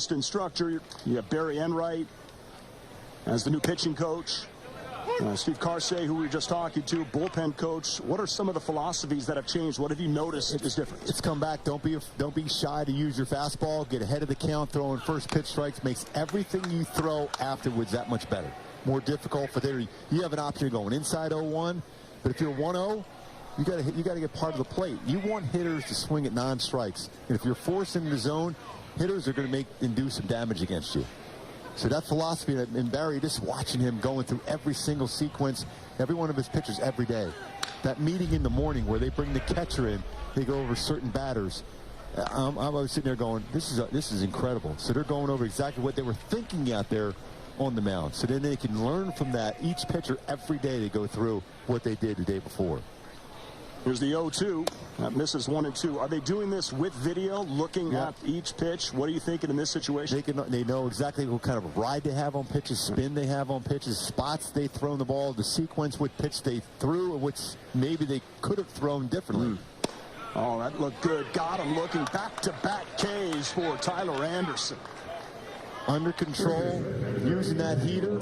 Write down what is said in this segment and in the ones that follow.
advanced instructor. You have Barry Enright as the new pitching coach. Steve Carsey, who we were just talking to, bullpen coach. What are some of the philosophies that have changed? What have you noticed is different? It's come back. Don't be shy to use your fastball. Get ahead of the count. Throwing first pitch strikes makes everything you throw afterwards that much better. More difficult for there. You have an option of going inside 0-1, but if you're 1-0, you got to get part of the plate. You want hitters to swing at non-strikes, and if you're forced into the zone, hitters are going to do some damage against you. So that philosophy, and Barry, just watching him going through every single sequence, every one of his pitches every day. That meeting in the morning where they bring the catcher in, they go over certain batters. I'm always sitting there going, this is incredible. So they're going over exactly what they were thinking out there on the mound. So then they can learn from that. Each pitcher every day they go through what they did the day before. Here's the 0-2. That misses 1 and 2. Are they doing this with video, looking at each pitch? What are you thinking in this situation? They know exactly what kind of ride they have on pitches, spin they have on pitches, spots they throw the ball, the sequence, what pitch they threw, and which maybe they could have thrown differently. Oh, that looked good. Got him looking. Back-to-back Ks for Tyler Anderson. Under control, using that heater,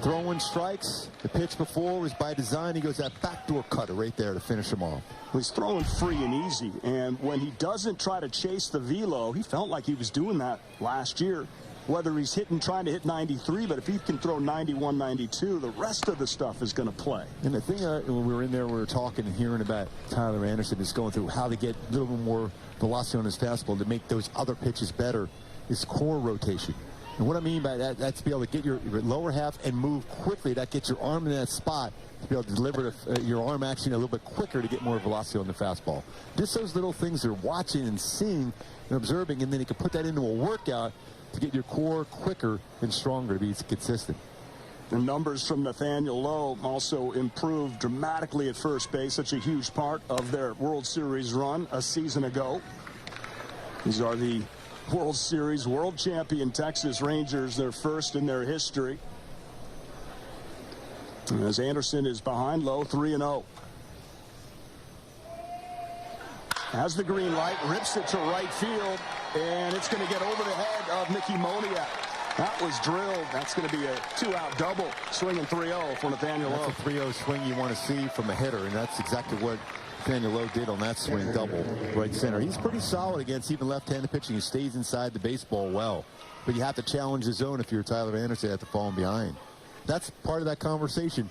throwing strikes. The pitch before was by design. He goes that backdoor cutter right there to finish him off. He's throwing free and easy, and when he doesn't try to chase the velo, he felt like he was doing that last year. Whether he's trying to hit 93, but if he can throw 91, 92, the rest of the stuff is going to play. And the thing, when we were in there, we were talking and hearing about Tyler Anderson is going through how to get a little bit more velocity on his fastball to make those other pitches better. Is core rotation. And what I mean by that, that's to be able to get your lower half and move quickly. That gets your arm in that spot to be able to deliver your arm action a little bit quicker to get more velocity on the fastball. Just those little things they're watching and seeing and observing, and then you can put that into a workout to get your core quicker and stronger to be consistent. The numbers from Nathaniel Lowe also improved dramatically at first base, such a huge part of their World Series run a season ago. These are the World Series world champion Texas Rangers, their first in their history. As Anderson is behind Lowe, 3-0. Has the green light, rips it to right field, and it's going to get over the head of Mickey Moniak. That was drilled. That's going to be a 2-out double. Swinging 3-0 for Nathaniel Lowe. That's a 3-0 swing you want to see from a hitter, and that's exactly what Nathaniel Lowe did on that swing, double right center. He's pretty solid against even left-handed pitching. He stays inside the baseball well. But you have to challenge the zone if you're Tyler Anderson at the falling behind. That's part of that conversation.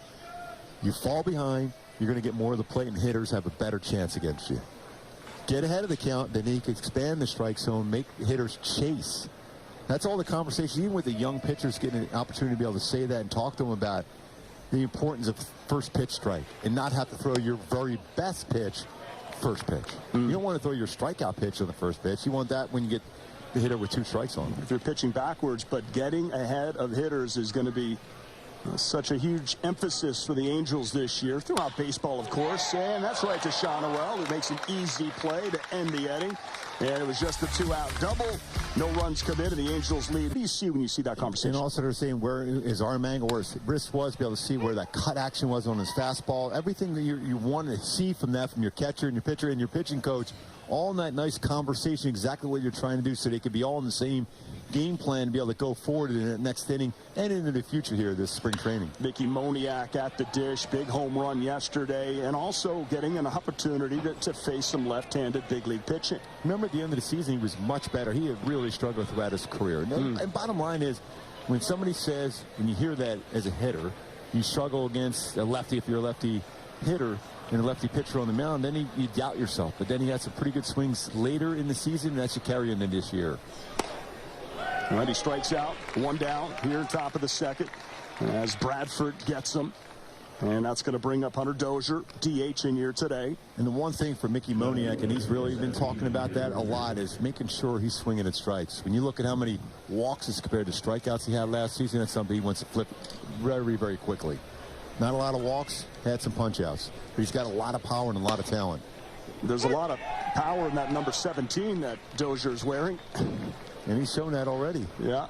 You fall behind, you're going to get more of the plate, and hitters have a better chance against you. Get ahead of the count, then you can expand the strike zone, make hitters chase. That's all the conversation. Even with the young pitchers getting an opportunity to be able to say that and talk to them about the importance of first pitch strike and not have to throw your very best pitch first pitch. You don't want to throw your strikeout pitch on the first pitch. You want that when you get the hitter with 2 strikes on him. If you're pitching backwards, but getting ahead of hitters is going to be such a huge emphasis for the Angels this year, throughout baseball, of course. And that's right to Shonowell, who makes an easy play to end the inning. And it was just a 2-out double. No runs come in, and the Angels lead. What do you see when you see that conversation? And also they're saying where his arm angle, where his wrist was, be able to see where that cut action was on his fastball. Everything that you want to see from that, from your catcher and your pitcher and your pitching coach. All in that nice conversation, exactly what you're trying to do, so they could be all in the same game plan to be able to go forward in the next inning and into the future here this spring training. Mickey Moniak at the dish, big home run yesterday, and also getting an opportunity to face some left-handed big league pitching. Remember at the end of the season, he was much better. He had really struggled throughout his career. And bottom line is, when somebody says, when you hear that as a hitter, you struggle against a lefty if you're a lefty hitter, and a lefty pitcher on the mound, then you doubt yourself. But then he had some pretty good swings later in the season, and that should carry into this year. All right, he strikes out, 1 down here, top of the second, as Bradford gets him. And that's going to bring up Hunter Dozier, DHing here today. And the one thing for Mickey Moniak, and he's really been talking about that a lot, is making sure he's swinging at strikes. When you look at how many walks as compared to strikeouts he had last season, that's something he wants to flip very, very quickly. Not a lot of walks, had some punch-outs. But he's got a lot of power and a lot of talent. There's a lot of power in that number 17 that Dozier's wearing. And he's shown that already. Yeah.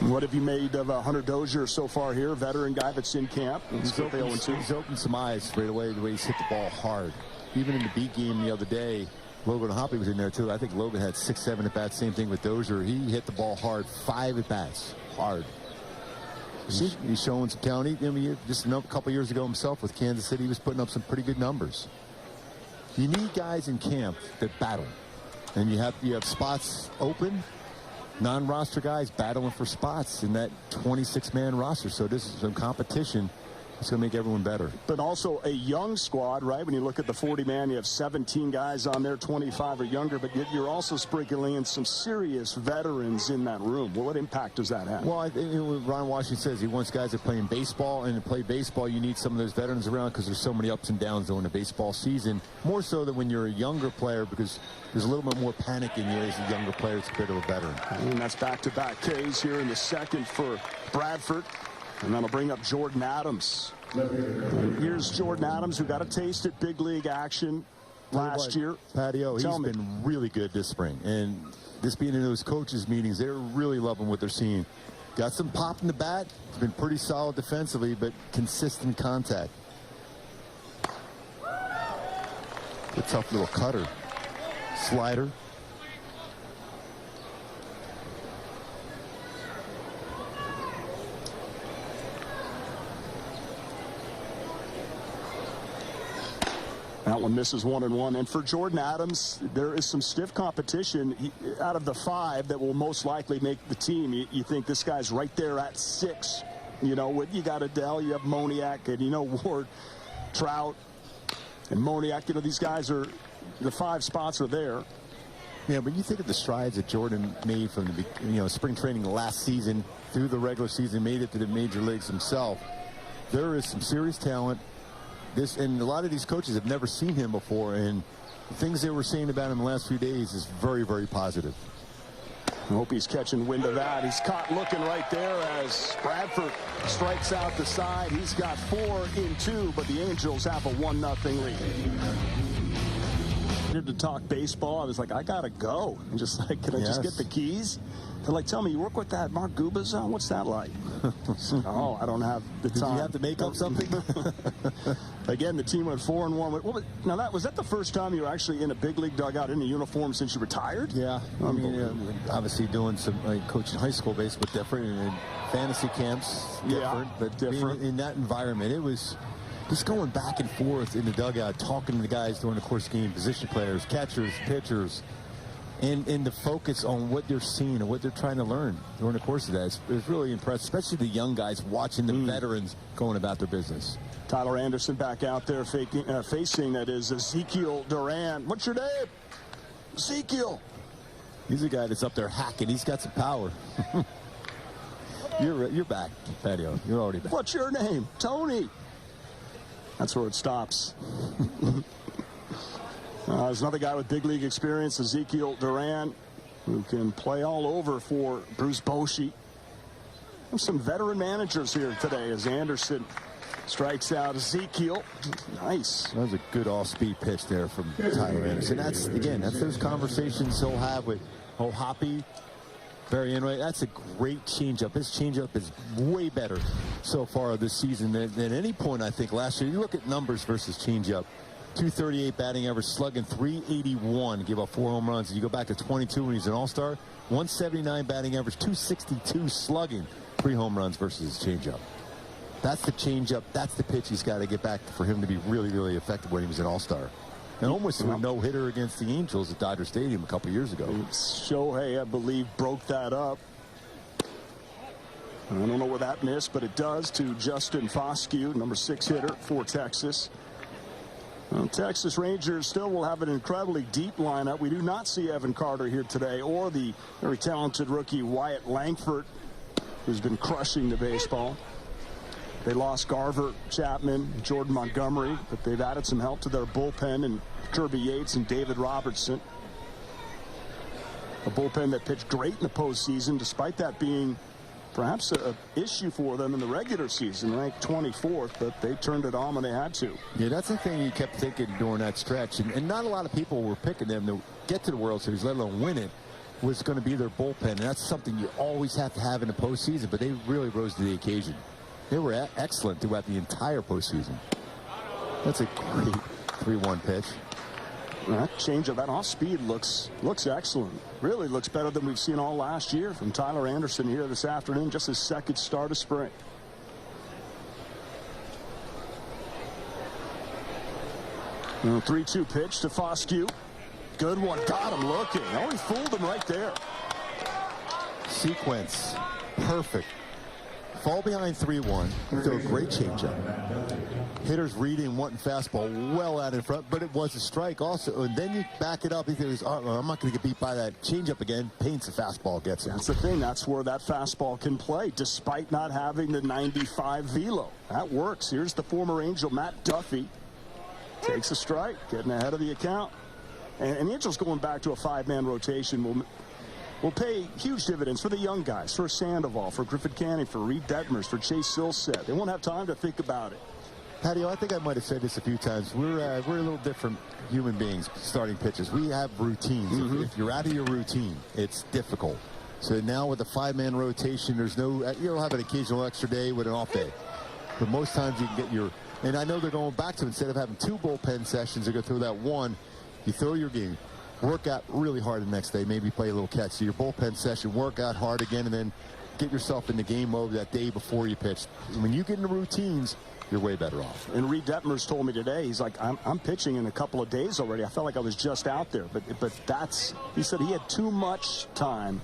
What have you made of Hunter Dozier so far here? Veteran guy that's in camp. He's opened some eyes right away, the way he's hit the ball hard. Even in the B game the other day, Logan Hoppy was in there too. I think Logan had 6-7 at bats. Same thing with Dozier. He hit the ball hard, 5 at bats, hard. He's showing some talent. I mean, just a couple years ago himself with Kansas City, he was putting up some pretty good numbers. You need guys in camp that battle, and you have spots open. Non-roster guys battling for spots in that 26-man roster. So this is some competition. It's going to make everyone better. But also a young squad, right? When you look at the 40-man, you have 17 guys on there, 25 or younger, but you're also sprinkling in some serious veterans in that room. Well, what impact does that have? Well, I think Ron Washington says he wants guys that play in baseball, and to play baseball, you need some of those veterans around because there's so many ups and downs during the baseball season, more so than when you're a younger player because there's a little bit more panic in you as a younger player compared to a veteran. And that's back-to-back Ks here in the second for Bradford. And that'll bring up Jordan Adams. And here's Jordan Adams, who got a taste at big league action last year. Patio, he's been really good this spring. And this being in those coaches' meetings, they're really loving what they're seeing. Got some pop in the bat. He's been pretty solid defensively, but consistent contact. A tough little cutter. Slider. That one misses 1-1. And for Jordan Adams, there is some stiff competition. Out of the 5 that will most likely make the team, you think this guy's right there at 6. You know, you got Adele, you have Moniak, and you know Ward, Trout, and Moniak. You know, these guys are, the 5 spots are there. Yeah, but you think of the strides that Jordan made from the spring training last season through the regular season, made it to the major leagues himself. There is some serious talent. And a lot of these coaches have never seen him before, and the things they were saying about him the last few days is very, very positive. I hope he's catching wind of that. He's caught looking right there as Bradford strikes out the side. He's got 4 in 2, but the Angels have a 1-0 lead. To talk baseball, I was like, I gotta go. I'm just like, can I just get the keys? They're like, tell me, you work with that Mark Gubicza? What's that like? Oh, I don't have the time. Did you have to make up something? Again, the team went 4-1. Now, was that the first time you were actually in a big league dugout in a uniform since you retired? Yeah. I mean, obviously doing some coaching high school baseball different, and fantasy camps different. But different. In that environment, it was just going back and forth in the dugout, talking to the guys during the course of the game, position players, catchers, pitchers, and the focus on what they're seeing and what they're trying to learn during the course of that. It was really impressive, especially the young guys watching the veterans going about their business. Tyler Anderson back out there facing, that is, Ezekiel Duran. What's your name? Ezekiel. He's a guy that's up there hacking. He's got some power. You're back, Patio. You're already back. What's your name? Tony. That's where it stops. There's another guy with big league experience, Ezekiel Duran, who can play all over for Bruce Bochy. There's some veteran managers here today as Anderson strikes out Ezekiel. Nice. That was a good all-speed pitch there from Tyler Anderson. That's those conversations he'll have with Hoppy, Barry Enright. That's a great changeup. His changeup is way better so far this season than any point, I think, last year. You look at numbers versus changeup. 238 batting average, slugging 381, give up 4 home runs. You go back to 22 when he's an all-star, 179 batting average, 262 slugging, 3 home runs versus his changeup. That's the changeup. That's the pitch he's got to get back for him to be really, really effective when he was an all-star. And almost a no-hitter against the Angels at Dodger Stadium a couple years ago. Shohei, I believe, broke that up. I don't know where that missed, but it does to Justin Foscue, number 6 hitter for Texas. Well, Texas Rangers still will have an incredibly deep lineup. We do not see Evan Carter here today, or the very talented rookie Wyatt Langford, who's been crushing the baseball. They lost Garver, Chapman, Jordan Montgomery, but they've added some help to their bullpen and Kirby Yates and David Robertson. A bullpen that pitched great in the postseason, despite that being perhaps an issue for them in the regular season, ranked 24th, but they turned it on when they had to. Yeah, that's the thing you kept thinking during that stretch, and not a lot of people were picking them to get to the World Series, let alone win it, was going to be their bullpen, and that's something you always have to have in the postseason, but they really rose to the occasion. They were excellent throughout the entire postseason. That's a great 3-1 pitch. That changeup, that off speed looks excellent. Really looks better than we've seen all last year from Tyler Anderson here this afternoon. Just his second start of spring. And 3-2 pitch to Foscue. Good one. Got him looking. Oh, he fooled him right there. Sequence. Perfect. Fall behind 3-1. Throw a great changeup. Hitters reading, wanting fastball well out in front, but it was a strike also. And then you back it up. He thinks, oh, I'm not going to get beat by that changeup again. Paints the fastball, gets it. That's the thing. That's where that fastball can play, despite not having the 95 velo. That works. Here's the former Angel, Matt Duffy. Takes a strike, getting ahead of the account. And the Angels going back to a 5-man rotation will pay huge dividends for the young guys, for Sandoval, for Griffith Canning, for Reed Detmers, for Chase Silseth. They won't have time to think about it. Patio, I think I might have said this a few times. We're a little different human beings, starting pitchers. We have routines. If you're out of your routine, it's difficult. So now with the 5-man rotation, there's no, you'll have an occasional extra day with an off day. But most times you can get your, and I know they're going back to, instead of having 2 bullpen sessions, they're going to throw that one. You throw your game, work out really hard the next day, maybe play a little catch. So your bullpen session, work out hard again, and then get yourself in the game mode that day before you pitch. When you get into routines, you're way better off. And Reed Detmers told me today, he's like, I'm pitching in a couple of days already. I felt like I was just out there. But that's, he said he had too much time,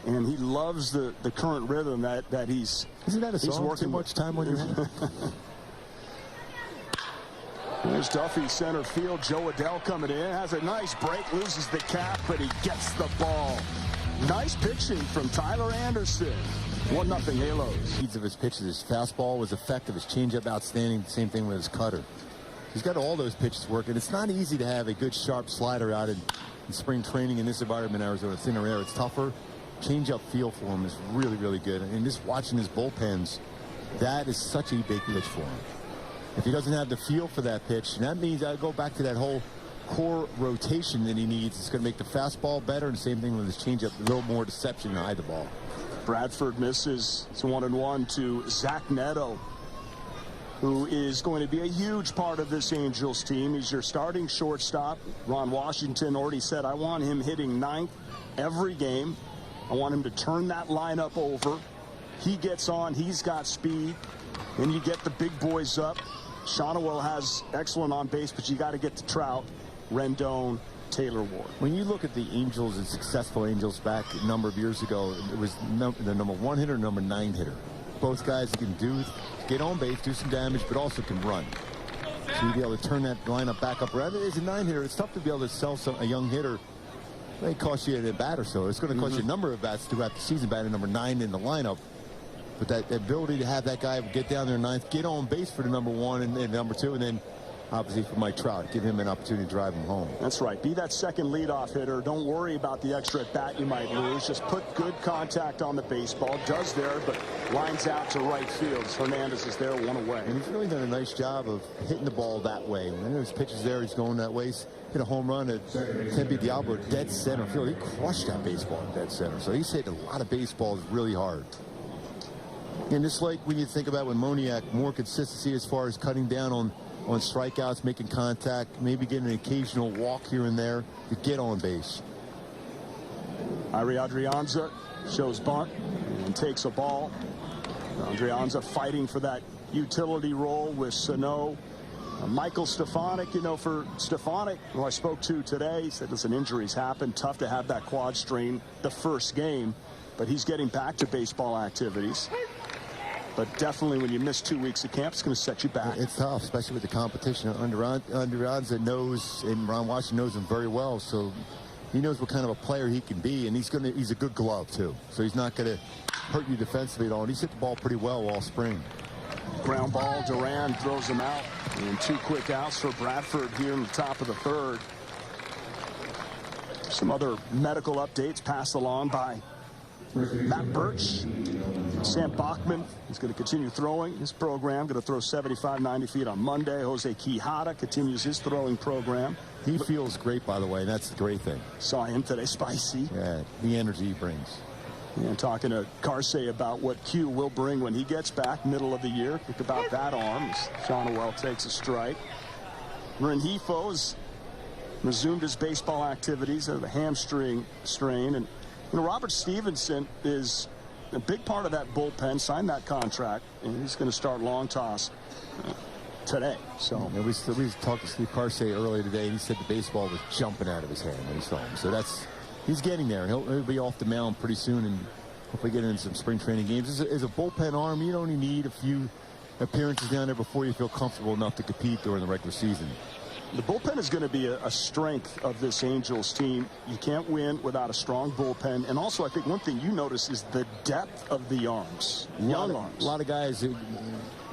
and he loves the current rhythm that he's Isn't that a song? He's working too much time on your hands? There's Duffy, center field. Joe Adell coming in, has a nice break, loses the cap, but he gets the ball. Nice pitching from Tyler Anderson. 1-0 Halos. Needs of his pitches. His fastball was effective. His changeup outstanding. Same thing with his cutter. He's got all those pitches working. It's not easy to have a good sharp slider out in spring training in this environment in Arizona. Thinner air. It's tougher. Changeup feel for him is really, really good. And just watching his bullpens, that is such a big pitch for him. If he doesn't have the feel for that pitch, and that means I go back to that whole core rotation that he needs. It's going to make the fastball better, and the same thing with his changeup, a little more deception to hide the ball. Bradford misses. It's 1-1 to Zach Neto, who is going to be a huge part of this Angels team. He's your starting shortstop. Ron Washington already said, I want him hitting 9th every game. I want him to turn that lineup over. He gets on. He's got speed. And you get the big boys up. Shonowell has excellent on base, but you got to get to Trout, Rendon, Taylor Ward. When you look at the Angels and successful Angels back a number of years ago, it was the number 1 hitter, number 9 hitter. Both guys that can get on base, do some damage, but also can run. So you'd be able to turn that lineup back up. Rather, as a 9 hitter, it's tough to be able to sell a young hitter. It may cost you a bat or so. It's going to cost you a number of bats throughout the season, batting number 9 in the lineup. But that ability to have that guy get down there 9th, get on base for the number 1 and number 2, and then obviously for Mike Trout, give him an opportunity to drive him home. That's right. Be that second leadoff hitter. Don't worry about the extra at bat you might lose. Just put good contact on the baseball. Does there, but lines out to right field. Hernandez is there, 1 away. And he's really done a nice job of hitting the ball that way. When his pitch is there, he's going that way. He's hit a home run at Tempe Diablo, dead center field. He crushed that baseball in dead center. So he's hit a lot of baseballs really hard. And just like when you think about when Moniak, more consistency as far as cutting down on strikeouts, making contact, maybe getting an occasional walk here and there to get on base. Irie Adrianza shows bunt and takes a ball. Adrianza fighting for that utility role with Sano. Michael Stefanik, for Stefanik, who I spoke to today, he said, listen, injuries happen. Tough to have that quad strain the first game, but he's getting back to baseball activities. But definitely when you miss 2 weeks of camp, it's going to set you back. It's tough, especially with the competition. Underanza knows, and Ron Washington knows him very well, so he knows what kind of a player he can be, and he's a good glove, too. So he's not going to hurt you defensively at all. And he's hit the ball pretty well all spring. Ground ball, Duran throws him out. And 2 quick outs for Bradford here in the top of the 3rd. Some other medical updates passed along by Matt Birch. Sam Bachman is going to continue throwing his program, going to throw 75, 90 feet on Monday. Jose Quijada continues his throwing program. He feels great, by the way, and that's the great thing. Saw him today, spicy. Yeah, the energy he brings. And talking to Carsey about what Q will bring when he gets back middle of the year. Think about that arm. Shonowell takes a strike. Rengifo is resumed his baseball activities of a hamstring strain. And Robert Stevenson is a big part of that bullpen, signed that contract, and he's going to start long toss today. So yeah, we talked to Steve Carsey earlier today, and he said the baseball was jumping out of his hand when he saw him. So he's getting there. He'll be off the mound pretty soon, and hopefully get into some spring training games. As a bullpen arm, you only need a few appearances down there before you feel comfortable enough to compete during the regular season. The bullpen is going to be a strength of this Angels team. You can't win without a strong bullpen. And also, I think one thing you notice is the depth of the arms. Young arms. A lot of guys,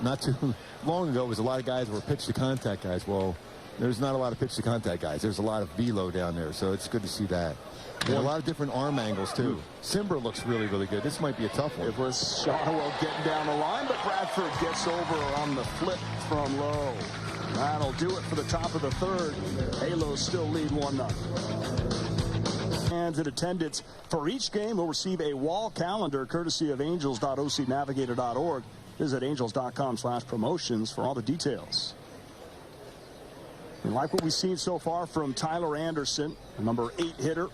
not too long ago, was a lot of guys were pitch-to-contact guys. Well, there's not a lot of pitch-to-contact guys. There's a lot of velo down there, so it's good to see that. And a lot of different arm angles, too. Simber looks really, really good. This might be a tough one. It was Shotwell getting down the line, but Bradford gets over on the flip from low. That'll do it for the top of the third. Halos still lead 1-0. Fans in attendance for each game will receive a wall calendar courtesy of angels.ocnavigator.org. Visit angels.com/promotions for all the details. And like what we've seen so far from Tyler Anderson, the number 8 hitter.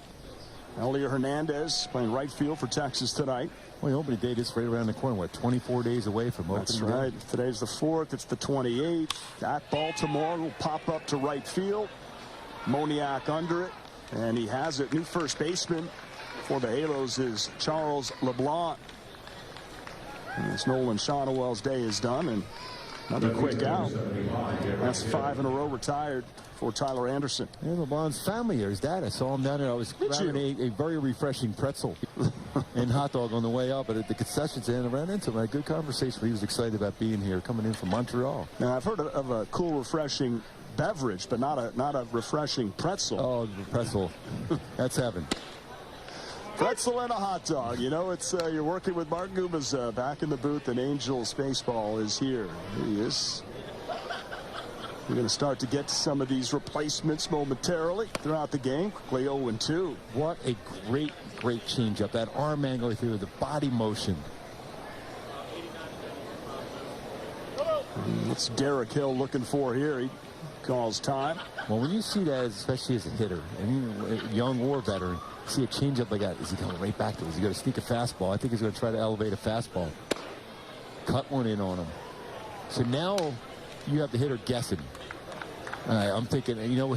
Elio Hernandez playing right field for Texas tonight. Well, the opening date is right around the corner. What, 24 days away from opening? That's right. Today's the 4th. It's the 28th. At Baltimore will pop up to right field. Moniak under it. And he has it. New first baseman for the Halos is Charles LeBlanc. And as Nolan Shotwell's day is done, and another quick out. That's 5 in a row retired for Tyler Anderson. And LeBlanc's family here. His dad, I saw him down there. I was grabbing a very refreshing pretzel and hot dog on the way up, but at the concession stand, I ran into him. I had a good conversation. He was excited about being here, coming in from Montreal. Now, I've heard of a cool, refreshing beverage, but not a refreshing pretzel. Oh, the pretzel. That's heaven. Pretzel and a hot dog. You know, it's you're working with Mark Gubaza back in the booth, and Angels baseball is here. He is. We're going to start to get some of these replacements momentarily throughout the game. Quickly 0-2. What a great changeup. That arm angle through the body motion. What's Derek Hill looking for here? He calls time. Well, when you see that, especially as a hitter, and young or veteran, see a changeup like that, is he coming right back to it? Is he going to sneak a fastball? I think he's going to try to elevate a fastball. Cut one in on him. So now you have the hitter guessing. I'm thinking, you know,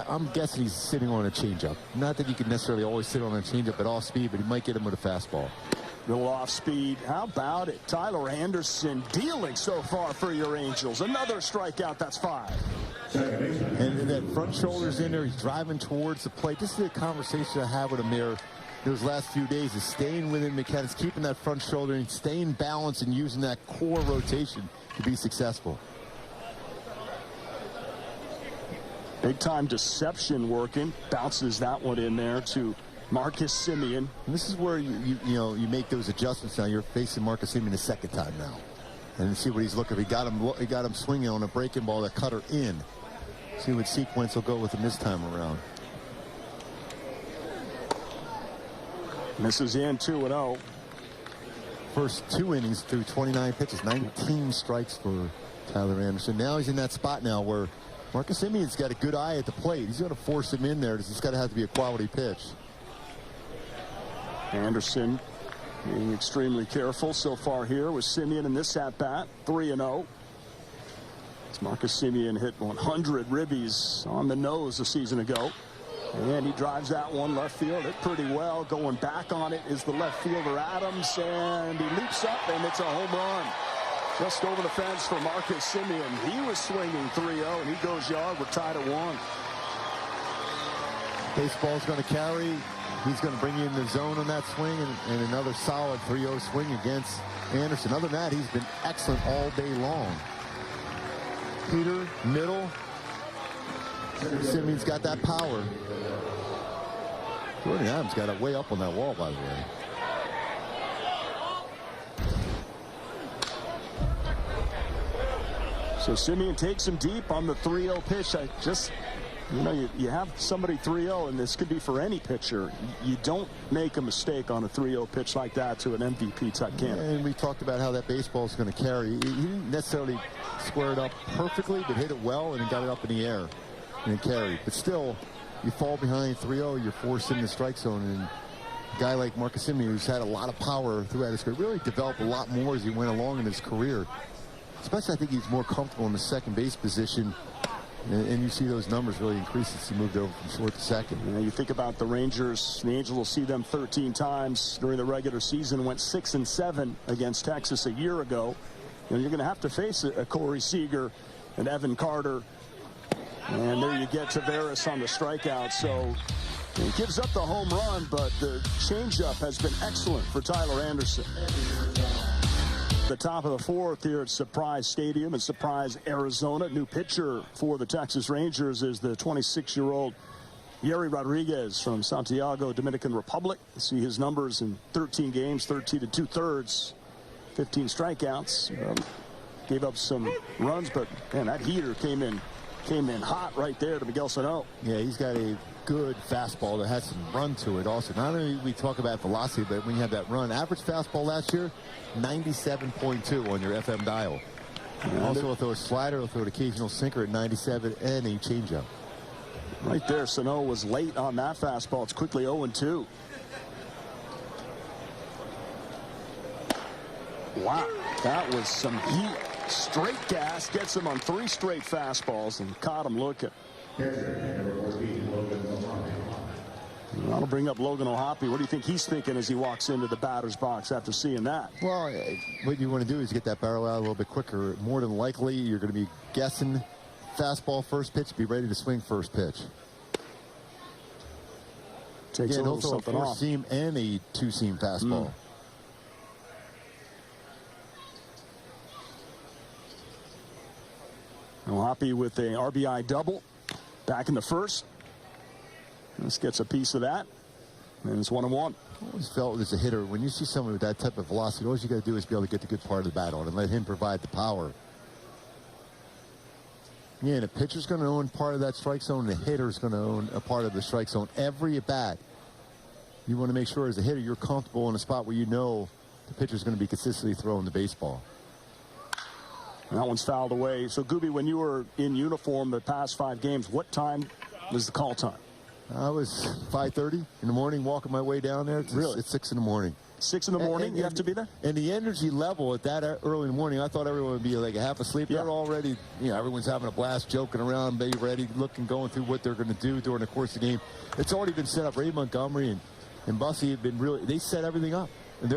I'm guessing he's sitting on a changeup. Not that you can necessarily always sit on a changeup at off speed, but he might get him with a fastball. Little off speed. How about it? Tyler Anderson dealing so far for your Angels. Another strikeout. That's 5. And that front shoulder's in there. He's driving towards the plate. This is a conversation I have with him there those last few days, is staying within mechanics, keeping that front shoulder and staying balanced and using that core rotation to be successful. Big time deception working. Bounces that one in there to Marcus Semien. And this is where you make those adjustments now. You're facing Marcus Semien the second time now. And see what he's looking for. He got him swinging on a breaking ball, that cutter in. See what sequence will go with him this time around. Misses in 2-0. First 2 innings through 29 pitches, 19 strikes for Tyler Anderson. Now he's in that spot now where Marcus Semien's got a good eye at the plate. He's going to force him in there. It's got to have to be a quality pitch. Anderson being extremely careful so far here with Semien in this at-bat. 3-0. As Marcus Semien hit 100 ribbies on the nose a season ago. And he drives that one left field. Hit pretty well. Going back on it is the left fielder Adams. And he leaps up, and it's a home run. Just over the fence for Marcus Semien. He was swinging 3-0, and he goes yard. We're tied at 1. Baseball's going to carry. He's going to bring you in the zone on that swing, and another solid 3-0 swing against Anderson. Other than that, he's been excellent all day long. Peter, middle. Semien's got that power. Jordan Adams got it way up on that wall, by the way. So Semien takes him deep on the 3-0 pitch. You have somebody 3-0, and this could be for any pitcher. You don't make a mistake on a 3-0 pitch like that to an MVP type candidate. And we talked about how that baseball is going to carry. He didn't necessarily square it up perfectly, but hit it well, and he got it up in the air and it carried. But still, you fall behind 3-0, you're forced into the strike zone. And a guy like Marcus Semien, who's had a lot of power throughout his career, really developed a lot more as he went along in his career. Especially, I think he's more comfortable in the second base position. And you see those numbers really increase as he moved over from short to second. You know, you think about the Rangers. The Angels will see them 13 times during the regular season. Went 6-7 against Texas a year ago. You know, you're going to have to face a Corey Seager and Evan Carter. And there you get Tavares on the strikeout. So he gives up the home run, but the changeup has been excellent for Tyler Anderson. The top of the fourth here at Surprise Stadium in Surprise, Arizona. New pitcher for the Texas Rangers is the 26-year-old Yuri Rodriguez from Santiago, Dominican Republic. You see his numbers in 13 games, 13 2/3, 15 strikeouts. Gave up some runs, but man, that heater came in hot right there to Miguel Sano. Yeah, he's got a good fastball that has some run to it also. Not only we talk about velocity, but when you have that run, average fastball last year, 97.2 on your FM dial. And also, he'll throw a slider, he'll throw an occasional sinker at 97 and a changeup. Right there, Sano was late on that fastball. It's quickly 0-2. Wow, that was some heat. Straight gas, gets him on 3 straight fastballs and caught him looking. I'll bring up Logan O'Hoppe. What do you think he's thinking as he walks into the batter's box after seeing that? Well, what you want to do is get that barrel out a little bit quicker. More than likely, you're going to be guessing fastball first pitch, be ready to swing first pitch. Takes a little something off. Four-seam and a two-seam fastball. O'Hoppe with a RBI double back in the first. This gets a piece of that, and it's 1-1. I always felt as a hitter, when you see someone with that type of velocity, all you got to do is be able to get the good part of the bat on and let him provide the power. Yeah, and the pitcher's going to own part of that strike zone, and the hitter's going to own a part of the strike zone. Every at bat, you want to make sure as a hitter you're comfortable in a spot where you know the pitcher's going to be consistently throwing the baseball. That one's fouled away. So, Gooby, when you were in uniform the past 5 games, what time was the call time? I was 5:30 in the morning, walking my way down there. Really? It's 6 in the morning. 6 in the morning, you have to be there? And the energy level at that early in the morning, I thought everyone would be like half asleep. Yeah. They're already, everyone's having a blast, joking around, be ready, looking, going through what they're going to do during the course of the game. It's already been set up. Ray Montgomery and Bussey have been they set everything up. And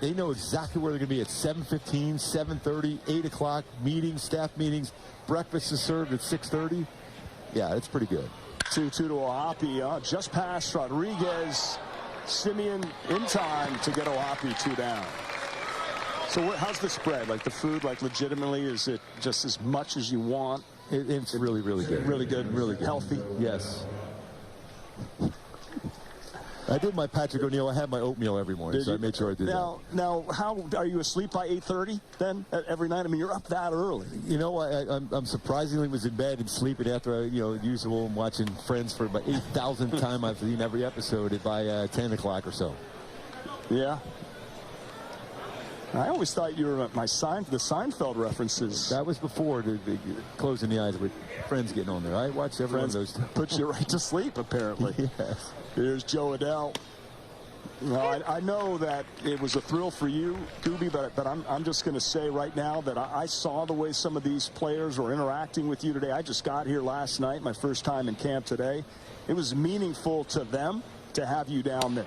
they know exactly where they're going to be at 7:15, 7:30, 8 o'clock, meetings, staff meetings. Breakfast is served at 6:30. Yeah, it's pretty good. 2-2 to O'Hoppe, just past Rodriguez. Semien in time to get O'Hoppe 2 down. So how's the spread? Like the food, like legitimately, is it just as much as you want? It's really, really good. Really good, really good. Healthy. Yes. I did my Patrick O'Neill. I had my oatmeal every morning, so I made sure I did that. Now, how are you asleep by 8:30 then every night? I mean, you're up that early. You know, I'm surprisingly was in bed and sleeping after usual. I'm watching Friends for about 8,000th time. I've seen every episode by 10 o'clock or so. Yeah. I always thought you were the Seinfeld references. That was before the closing the eyes with Friends getting on there. I watched every one of those. Puts you right to sleep, apparently. Yes. Here's Joe Adell. I know that it was a thrill for you, Gooby, but I'm just going to say right now that I saw the way some of these players were interacting with you today. I just got here last night, my first time in camp today. It was meaningful to them to have you down there.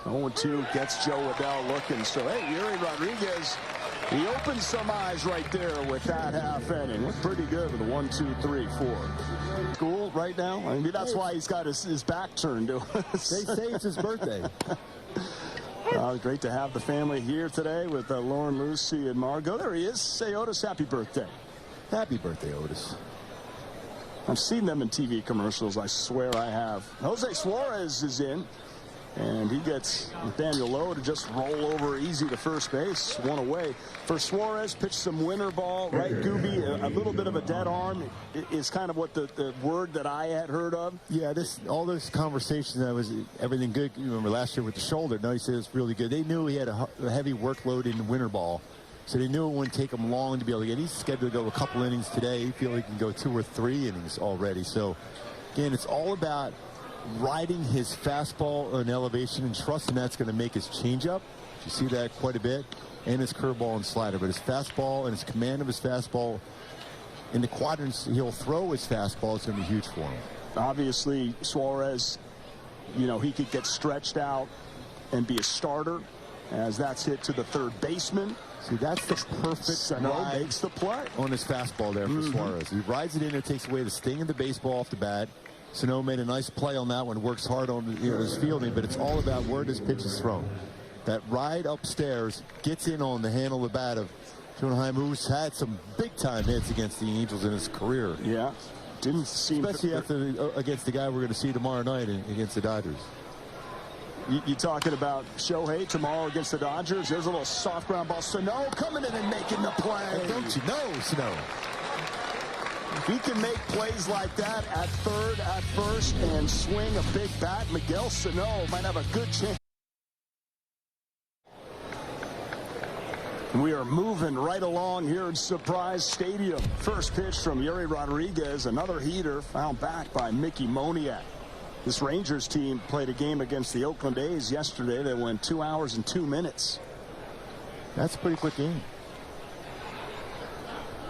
0-2 gets Joe Adell looking. So, hey, Yuri Rodriguez, he opened some eyes right there with that half inning. Looked pretty good with a 1, 2, 3, 4. Cool right now. I mean, that's why he's got his back turned to us. They say it's his birthday. Great to have the family here today with Lauren, Lucy, and Margot. There he is. Say, Otis, happy birthday. Happy birthday, Otis. I've seen them in TV commercials. I swear I have. Jose Suarez is in. And he gets Nathaniel Lowe to just roll over easy to first base, 1 away. For Suarez, pitched some winter ball, right, Gooby? A little bit of a dead arm is kind of what the word that I had heard of. Yeah, all those conversations, that was everything good. You remember last year with the shoulder. No, he said it's really good. They knew he had a heavy workload in the winter ball, so they knew it wouldn't take him long to be able to get. He's scheduled to go a couple innings today. He feels he can go 2 or 3 innings already. So, again, it's all about riding his fastball on elevation and trusting that's going to make his changeup. You see that quite a bit, and his curveball and slider. But his fastball and his command of his fastball in the quadrants he'll throw his fastball is going to be huge for him. Obviously, Suarez, you know, he could get stretched out and be a starter, as that's hit to the third baseman. See, that's the perfect Sano makes the play on his fastball there for Suarez. He rides it in and takes away the sting of the baseball off the bat. Sano made a nice play on that one, works hard on his fielding, but it's all about where this pitch is thrown. That ride upstairs gets in on the handle of the bat of Schoenheim, who's had some big-time hits against the Angels in his career. Yeah, didn't seem... Especially against the guy we're going to see tomorrow night against the Dodgers. You talking about Shohei tomorrow against the Dodgers? There's a little soft ground ball. Sano coming in and making the play. Don't you know, Sano? If he can make plays like that at third, at first, and swing a big bat, Miguel Sano might have a good chance. We are moving right along here in Surprise Stadium. First pitch from Yuri Rodriguez, another heater fouled back by Mickey Moniak. This Rangers team played a game against the Oakland A's yesterday. They went 2 hours and 2 minutes. That's a pretty quick game.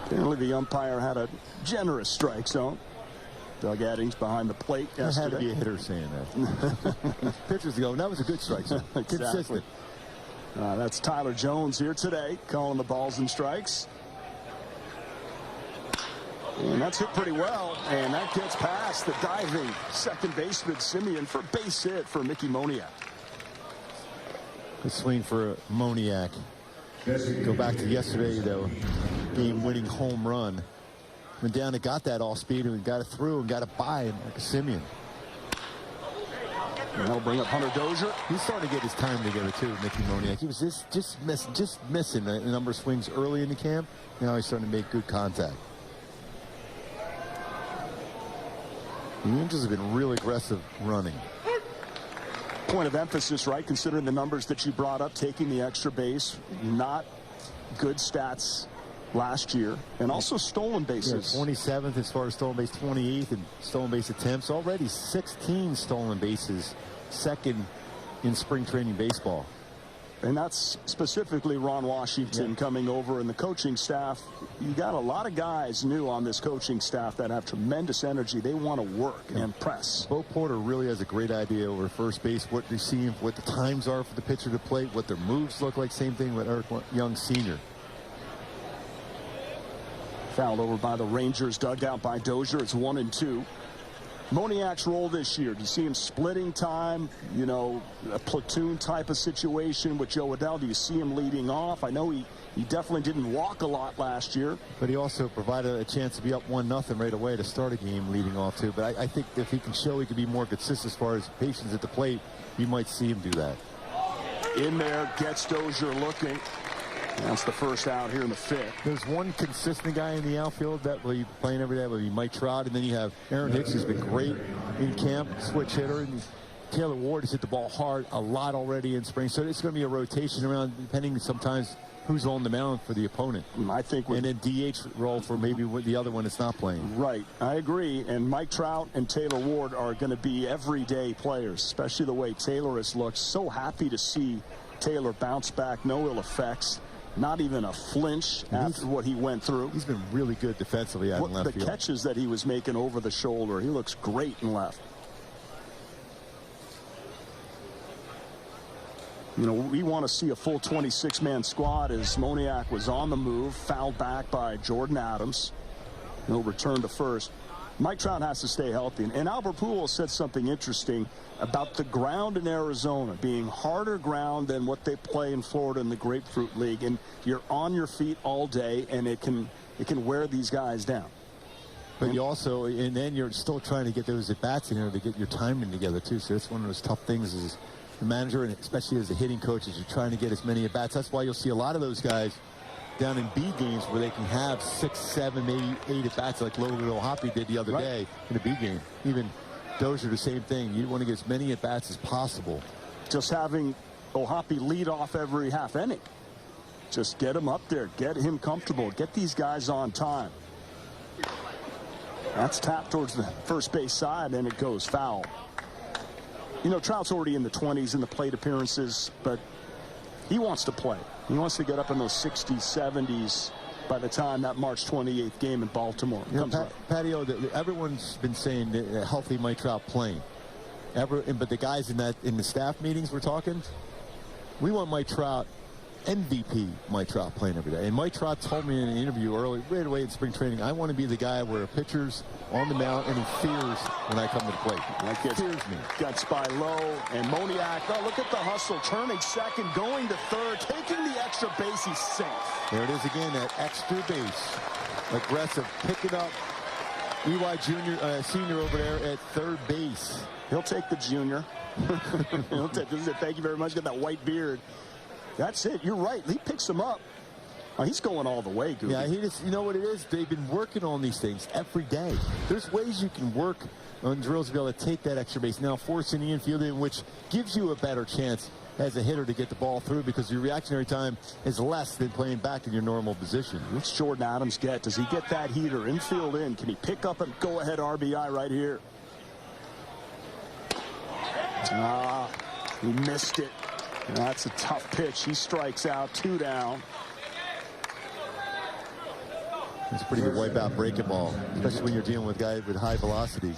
Apparently the umpire had a generous strike zone. Doug Addings behind the plate yesterday. There had to be a hitter saying that. Pitchers go, that was a good strike zone. Exactly. Consistent. That's Tyler Jones here today, calling the balls and strikes. And that's hit pretty well, and that gets past the diving second baseman Simeon for base hit for Mickey Moniak. Good swing for Moniak. Go back to yesterday, though. Game-winning home run. Went down and got that off speed and got it through and got it by him like a Simeon. And that'll bring up Hunter Dozier. He's starting to get his time together too, Mickey Moniak. He was just missing a number of swings early in the camp. Now he's starting to make good contact. The Angels have been real aggressive running. Point of emphasis, right? Considering the numbers that you brought up, taking the extra base, not good stats last year, and also stolen bases. Yeah, 27th as far as stolen base, 28th in stolen base attempts. Already 16 stolen bases, second in spring training baseball. And that's specifically Ron Washington coming over, and the coaching staff. You got a lot of guys new on this coaching staff that have tremendous energy. They want to work and press. Bo Porter really has a great idea over first base, what they're seeing, what the times are for the pitcher to play, what their moves look like. Same thing with Eric Young Sr. Fouled over by the Rangers dugout by Dozier. It's 1-2. Moniak's role this year, do you see him splitting time, you know, a platoon type of situation with Joe Adell? Do you see him leading off? I know he definitely didn't walk a lot last year. But he also provided a chance to be up 1-0 right away to start a game leading off too. But I think if he can show he can be more consistent as far as patience at the plate, you might see him do that. In there, gets Dozier looking. That's the first out here in the fifth. There's one consistent guy in the outfield that will be playing every day. That will be Mike Trout, and then you have Aaron Hicks, who's been great in camp, switch hitter, and Taylor Ward has hit the ball hard a lot already in spring. So it's going to be a rotation around, depending sometimes who's on the mound for the opponent. I think, and then DH role for maybe the other one that's not playing. Right, I agree. And Mike Trout and Taylor Ward are going to be everyday players, especially the way Taylor has looked. So happy to see Taylor bounce back, no ill effects. Not even a flinch after what he went through. He's been really good defensively out in left field. The catches that he was making over the shoulder, he looks great in left. You know, we want to see a full 26-man squad as Moniak was on the move, fouled back by Jordan Adams. He'll return to first. Mike Trout has to stay healthy. And Albert Pujols said something interesting about the ground in Arizona being harder ground than what they play in Florida in the Grapefruit League. And you're on your feet all day, and it can wear these guys down. But you also, and then you're still trying to get those at-bats in there to get your timing together, too. So that's one of those tough things as the manager, and especially as the hitting coach, is you're trying to get as many at-bats. That's why you'll see a lot of those guys down in B games where they can have 6, 7, maybe 8 at-bats like Logan O'Hoppe did the other day in a B game. Even Dozier, the same thing. You want to get as many at-bats as possible. Just having O'Hoppe lead off every half inning. Just get him up there. Get him comfortable. Get these guys on time. That's tapped towards the first base side, and it goes foul. You know, Trout's already in the 20s in the plate appearances, but he wants to play. He wants to get up in those 60s, 70s by the time that March 28th game in Baltimore comes up. Patio, everyone's been saying that a healthy Mike Trout playing. But the guys in the staff meetings we're talking, we want Mike Trout, MVP Mike Trout playing every day. And Mike Trout told me in an interview right away in spring training, I want to be the guy where a pitcher's on the mound and he fears when I come to the plate. That gets fears me. Guts by Lowe and Moniak. Oh, look at the hustle. Turning second, going to third, taking the extra base. He's safe. There it is again, that extra base. Aggressive, picking up EY senior over there at third base. He'll take the junior. He'll take this. Thank you very much. Got that white beard. That's it. You're right. He picks him up. Oh, he's going all the way, Goofy. Yeah, you know what it is? They've been working on these things every day. There's ways you can work on drills to be able to take that extra base. Now forcing the infield in, which gives you a better chance as a hitter to get the ball through because your reactionary time is less than playing back in your normal position. What's Jordan Adams get? Does he get that heater infield in? Can he pick up a go-ahead RBI right here? He missed it. That's a tough pitch. He strikes out, 2 down. It's a pretty good wipeout breaking ball, especially when you're dealing with guys with high velocity.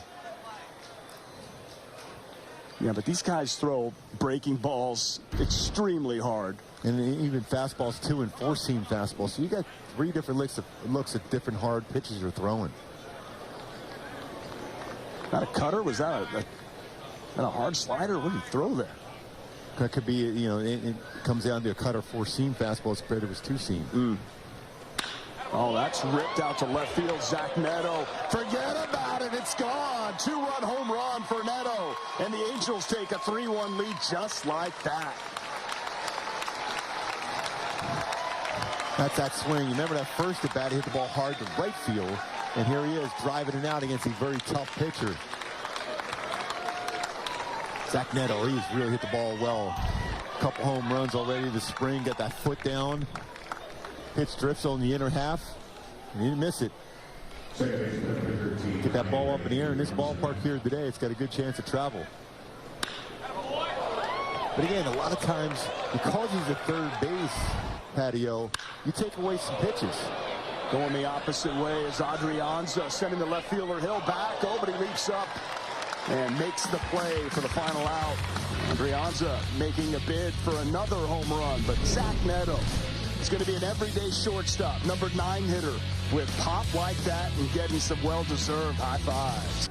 Yeah, but these guys throw breaking balls extremely hard. And even fastballs, too, and four-seam fastballs. So you got 3 different looks at different hard pitches you're throwing. Not a cutter? Was that a hard slider? What did he throw there? That could be, you know, it comes down to a cutter four-seam fastball compared to his two-seam. Oh, that's ripped out to left field. Zach Neto. Forget about it. It's gone. 2-run home run for Neto. And the Angels take a 3-1 lead just like that. That's that swing. You remember that first at bat, he hit the ball hard to right field. And here he is driving it out against a very tough pitcher. Zach Neto, he's really hit the ball well. Couple home runs already this spring. Got that foot down. Pitch drifts on the inner half, and he didn't miss it. Get that ball up in the air in this ballpark here today. It's got a good chance of travel. But again, a lot of times, because he's at third base, Patio, you take away some pitches. Going the opposite way is Adrianza, sending the left fielder Hill back. Oh, but he leaps up and makes the play for the final out. Adrianza making a bid for another home run, but Zach Neto is going to be an everyday shortstop, number 9 hitter, with pop like that and getting some well-deserved high fives.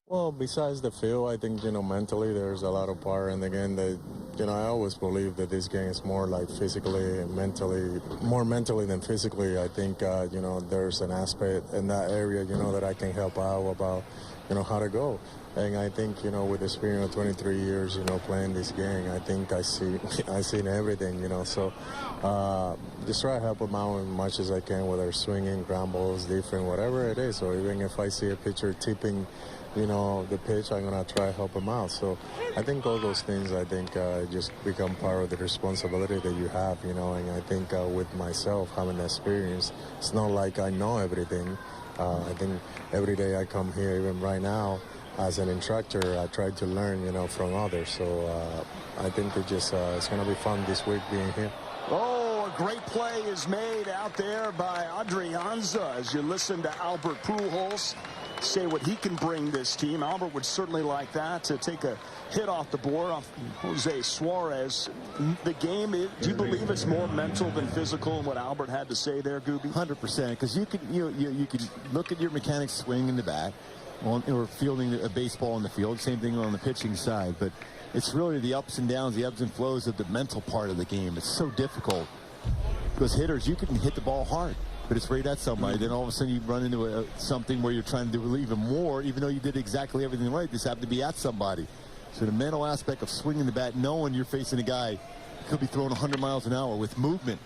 Well, besides the field, I think, mentally there's a lot of power in the game that, I always believe that this game is more like physically and mentally, more mentally than physically. I think, there's an aspect in that area, that I can help out about, how to go. And I think, with the experience of 23 years, playing this game, I think I seen everything, so just try to help them out as much as I can, whether swinging, ground balls, different, whatever it is. Or even if I see a pitcher tipping, the pitch, I'm going to try to help them out. So I think all those things, just become part of the responsibility that you have, and I think with myself having the experience, it's not like I know everything. I think every day I come here, even right now, as an instructor, I try to learn, from others. So I think it's going to be fun this week being here. Oh, a great play is made out there by Adrianza as you listen to Albert Pujols say what he can bring this team. Albert would certainly like that, to take a hit off the board off Jose Suarez. The game, do you believe it's more mental than physical in what Albert had to say there, Gooby? 100%, because you can look at your mechanics swing in the bat or fielding a baseball in the field. Same thing on the pitching side, but it's really the ups and downs, the ebbs and flows of the mental part of the game. It's so difficult because hitters, you can hit the ball hard, but it's right at somebody. Then all of a sudden you run into something where you're trying to do even more, even though you did exactly everything right. This happened to be at somebody. So the mental aspect of swinging the bat, knowing you're facing a guy who could be throwing 100 miles an hour with movement.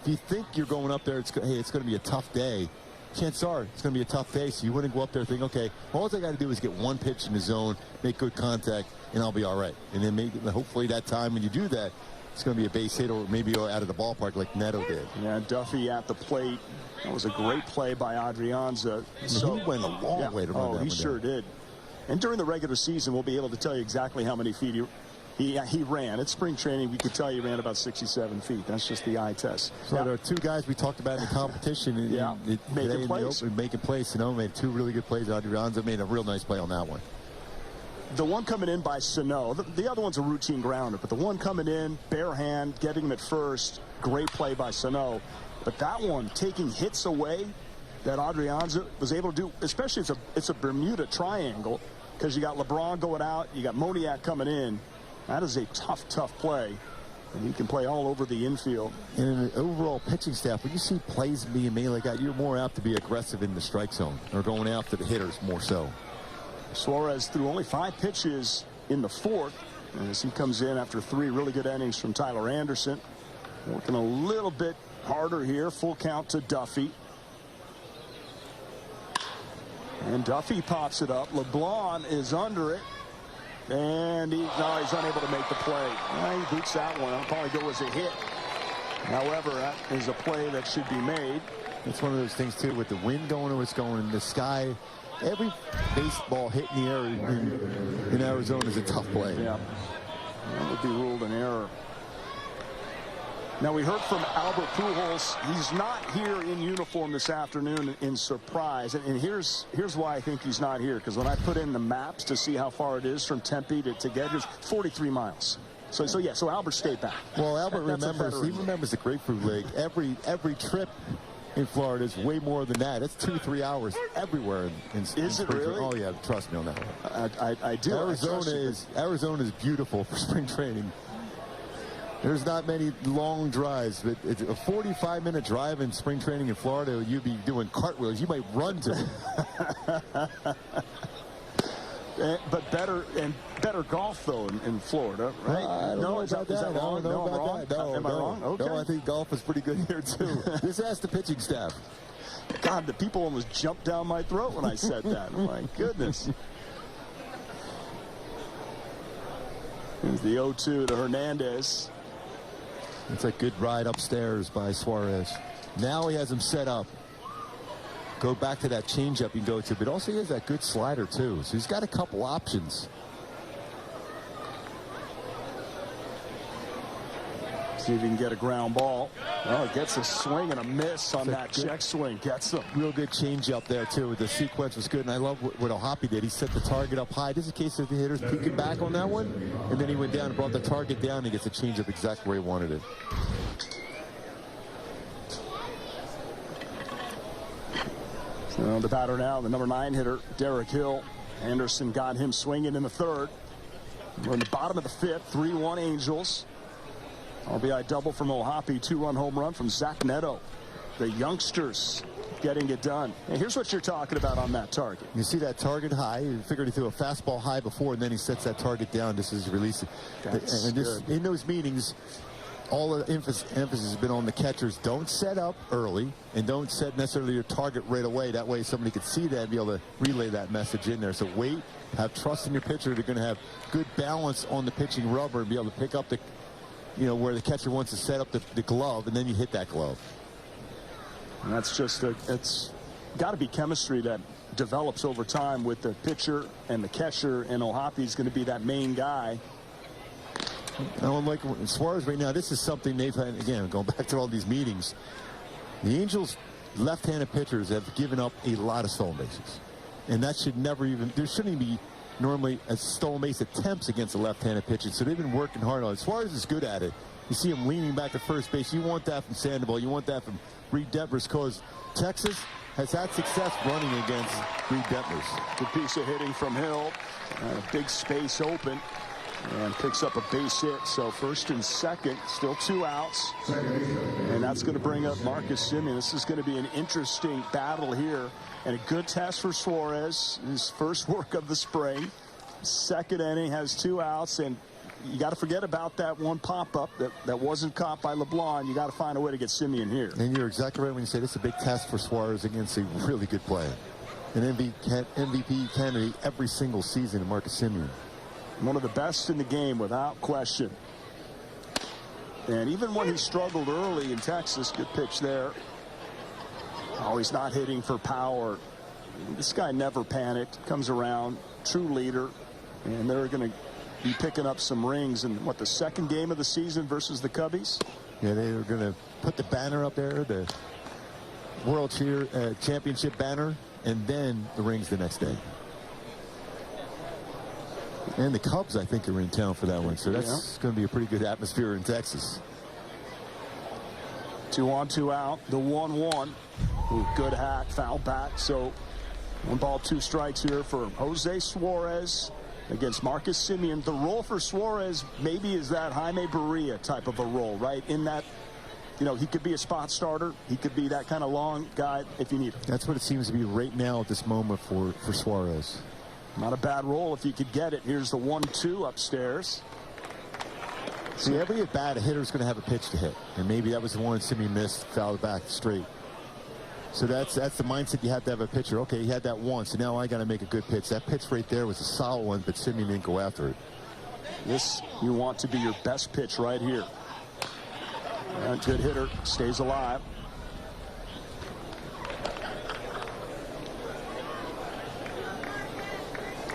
If you think you're going up there, it's going to be a tough day. Chances are it's going to be a tough day, so you wouldn't go up there thinking, okay, all I got to do is get one pitch in the zone, make good contact, and I'll be all right. And then hopefully that time when you do that, it's going to be a base hit or maybe out of the ballpark like Neto did. Yeah, Duffy at the plate. That was a great play by Adrianza. So he went a long way to run that one he sure down. did. And during the regular season, we'll be able to tell you exactly how many feet he ran. At spring training, we could tell you he ran about 67 feet. That's just the eye test. So there are two guys we talked about in the competition. Making plays. Making plays. Made two really good plays. Adrianza made a real nice play on that one. The one coming in by Sano, the other one's a routine grounder, but the one coming in, bare hand, getting him at first, great play by Sano. But that one, taking hits away, that Adrianza was able to do, especially it's a Bermuda triangle, because you got LeBron going out, you got Moniak coming in. That is a tough play. And he can play all over the infield. And in the overall pitching staff, when you see plays being made like that, you're more apt to be aggressive in the strike zone or going after the hitters more so. Suarez threw only 5 pitches in the 4th as he comes in after 3 really good innings from Tyler Anderson. Working a little bit harder here. Full count to Duffy. And Duffy pops it up. LeBlanc is under it. And he's unable to make the play. He boots that one. I'll probably go as a hit. However, that is a play that should be made. It's one of those things, too, with the wind going to what's going in the sky. Every baseball hit in the air in Arizona is a tough play. Yeah. That would be ruled an error. Now, we heard from Albert Pujols. He's not here in uniform this afternoon in surprise. And here's why I think he's not here. Because when I put in the maps to see how far it is from Tempe to get here, it's 43 miles. So Albert stayed back. Well, Albert remembers the Grapefruit League. Every trip in Florida is way more than that. It's 2-3 hours everywhere. Is it really? Oh, yeah. Trust me on that one. I do. Arizona is beautiful for spring training. There's not many long drives, but it's a 45-minute drive in spring training in Florida. You'd be doing cartwheels. You might run to it. But better golf, though, in Florida, right? I don't know about that. Is that wrong? No, I'm wrong? Am I wrong? Okay. No, I think golf is pretty good here, too. Just ask the pitching staff. God, the people almost jumped down my throat when I said that. My goodness. Here's the 0-2 to Hernandez. It's a good ride upstairs by Suarez. Now he has him set up. Go back to that changeup you can go to, but also he has that good slider too. So he's got a couple options. See if he can get a ground ball. Oh, gets a swing and a miss on that check swing. Gets him. Real good changeup there too. The sequence was good, and I love what Ohapi did. He set the target up high. This is a case of the hitters peeking back on that one, and then he went down and brought the target down. And he gets a changeup exactly where he wanted it. So the batter now, the number 9 hitter, Derek Hill. Anderson got him swinging in the 3rd. We're in the bottom of the 5th. 3-1 Angels. RBI double from Ohapi, 2-run home run from Zach Neto. The youngsters getting it done. And here's what you're talking about on that target. You see that target high. You figured he threw a fastball high before, and then he sets that target down just as he releases it. In those meetings, all the emphasis has been on the catchers. Don't set up early, and don't set necessarily your target right away. That way somebody could see that and be able to relay that message in there. So wait, have trust in your pitcher. They're going to have good balance on the pitching rubber and be able to pick up the, where the catcher wants to set up the glove, and then you hit that glove. And that's just it's got to be chemistry that develops over time with the pitcher and the catcher, and Ohapi's going to be that main guy. Now, like Suarez right now, this is something they've had, again, going back to all these meetings. The Angels left-handed pitchers have given up a lot of stolen bases. And that should never even, there shouldn't even be normally a stolen base attempts against a left-handed pitcher. So they've been working hard on it. Suarez is good at it. You see him leaning back to first base. You want that from Sandoval. You want that from Reed Detmers, because Texas has had success running against Reed Detmers. Good piece of hitting from Hill. A big space open. And picks up a base hit. So 1st and 2nd, still 2 outs. And that's going to bring up Marcus Semien. This is going to be an interesting battle here. And a good test for Suarez. His first work of the spring. 2nd inning, has 2 outs. And you got to forget about that one pop-up that wasn't caught by LeBlanc. You got to find a way to get Semien here. And you're exactly right when you say this is a big test for Suarez against a really good player. An MVP candidate every single season, Marcus Semien. One of the best in the game, without question. And even when he struggled early in Texas, good pitch there. Oh, he's not hitting for power. This guy never panicked. Comes around, true leader, and they're going to be picking up some rings in, what, the second game of the season versus the Cubbies? Yeah, they were going to put the banner up there, the World Championship banner, and then the rings the next day. And the Cubs, I think, are in town for that one, so that's going to be a pretty good atmosphere in Texas. 2 on, 2 out, the 1-1. Ooh, good hack, foul back. So 1 ball, 2 strikes here for Jose Suarez against Marcus Semien. The role for Suarez maybe is that Jaime Barria type of a role, right? In that, you know, he could be a spot starter. He could be that kind of long guy if you need him. That's what it seems to be right now at this moment for Suarez. Not a bad role if you could get it. Here's the 1-2 upstairs. See, every at bat, a hitter's going to have a pitch to hit, and maybe that was the one Semien missed, fouled back straight. So that's the mindset you have to have a pitcher. Okay, he had that once, so now I got to make a good pitch. That pitch right there was a solid one, but Semien didn't go after it. This you want to be your best pitch right here. And good hitter, stays alive.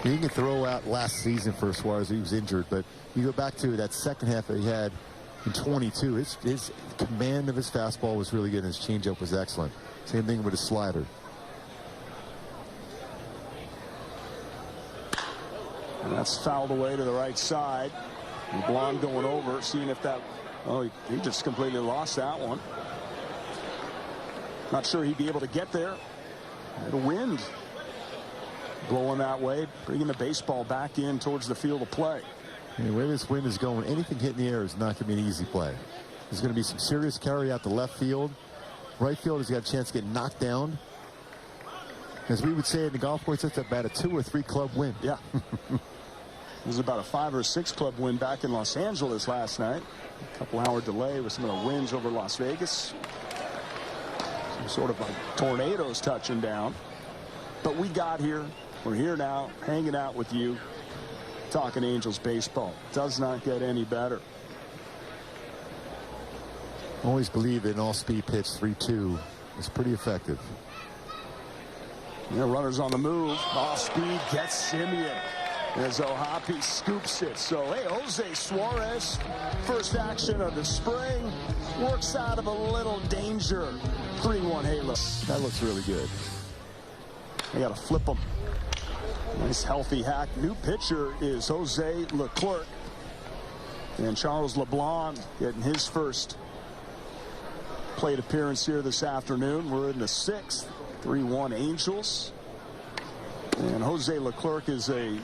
He can throw out last season for Suarez. He was injured, but you go back to that second half that he had in 22. His command of his fastball was really good, and his changeup was excellent. Same thing with his slider. And that's fouled away to the right side. And Blonde going over, seeing if that, oh, he just completely lost that one. Not sure he'd be able to get there. The wind blowing that way, bringing the baseball back in towards the field of play. And the way this wind is going, anything hitting the air is not going to be an easy play. There's going to be some serious carry out to left field. Right field has got a chance to get knocked down. As we would say in the golf course, that's about a 2 or 3 club win. Yeah. It was about a 5 or 6 club win back in Los Angeles last night. A couple-hour delay with some of the winds over Las Vegas. Some sort of like tornadoes touching down. But we got here. We're here now, hanging out with you, talking Angels baseball. Does not get any better. Always believe an all-speed pitch 3-2 is pretty effective. Yeah, runners on the move. Off speed gets Semien as O'Hoppe scoops it. So, hey, Jose Suarez, first action of the spring, works out of a little danger. 3-1 halo. That looks really good. They got to flip them. Nice healthy hack. New pitcher is Jose Leclerc. And Charles LeBlanc getting his first plate appearance here this afternoon. We're in the 6th. 3-1 Angels. And Jose Leclerc is a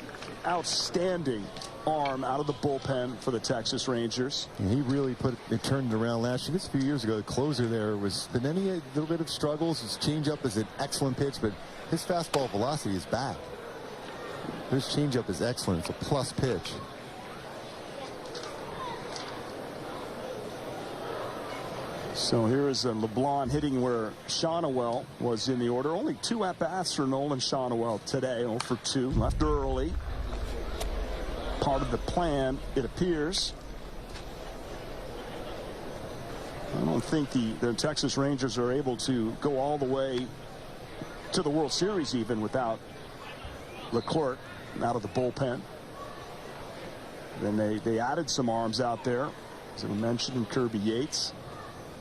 outstanding arm out of the bullpen for the Texas Rangers. And he really turned it around last year. Just a few years ago, the closer there was been any a little bit of struggles. His changeup is an excellent pitch, but his fastball velocity is back. His changeup is excellent. It's a plus pitch. So here is LeBlanc hitting where Shonowell was in the order. Only 2 at-bats for Nolan Shonowell today. 0 for 2. Left early. Part of the plan, it appears. I don't think the Texas Rangers are able to go all the way to the World Series even without Leclerc out of the bullpen. Then they added some arms out there, as I mentioned, Kirby Yates.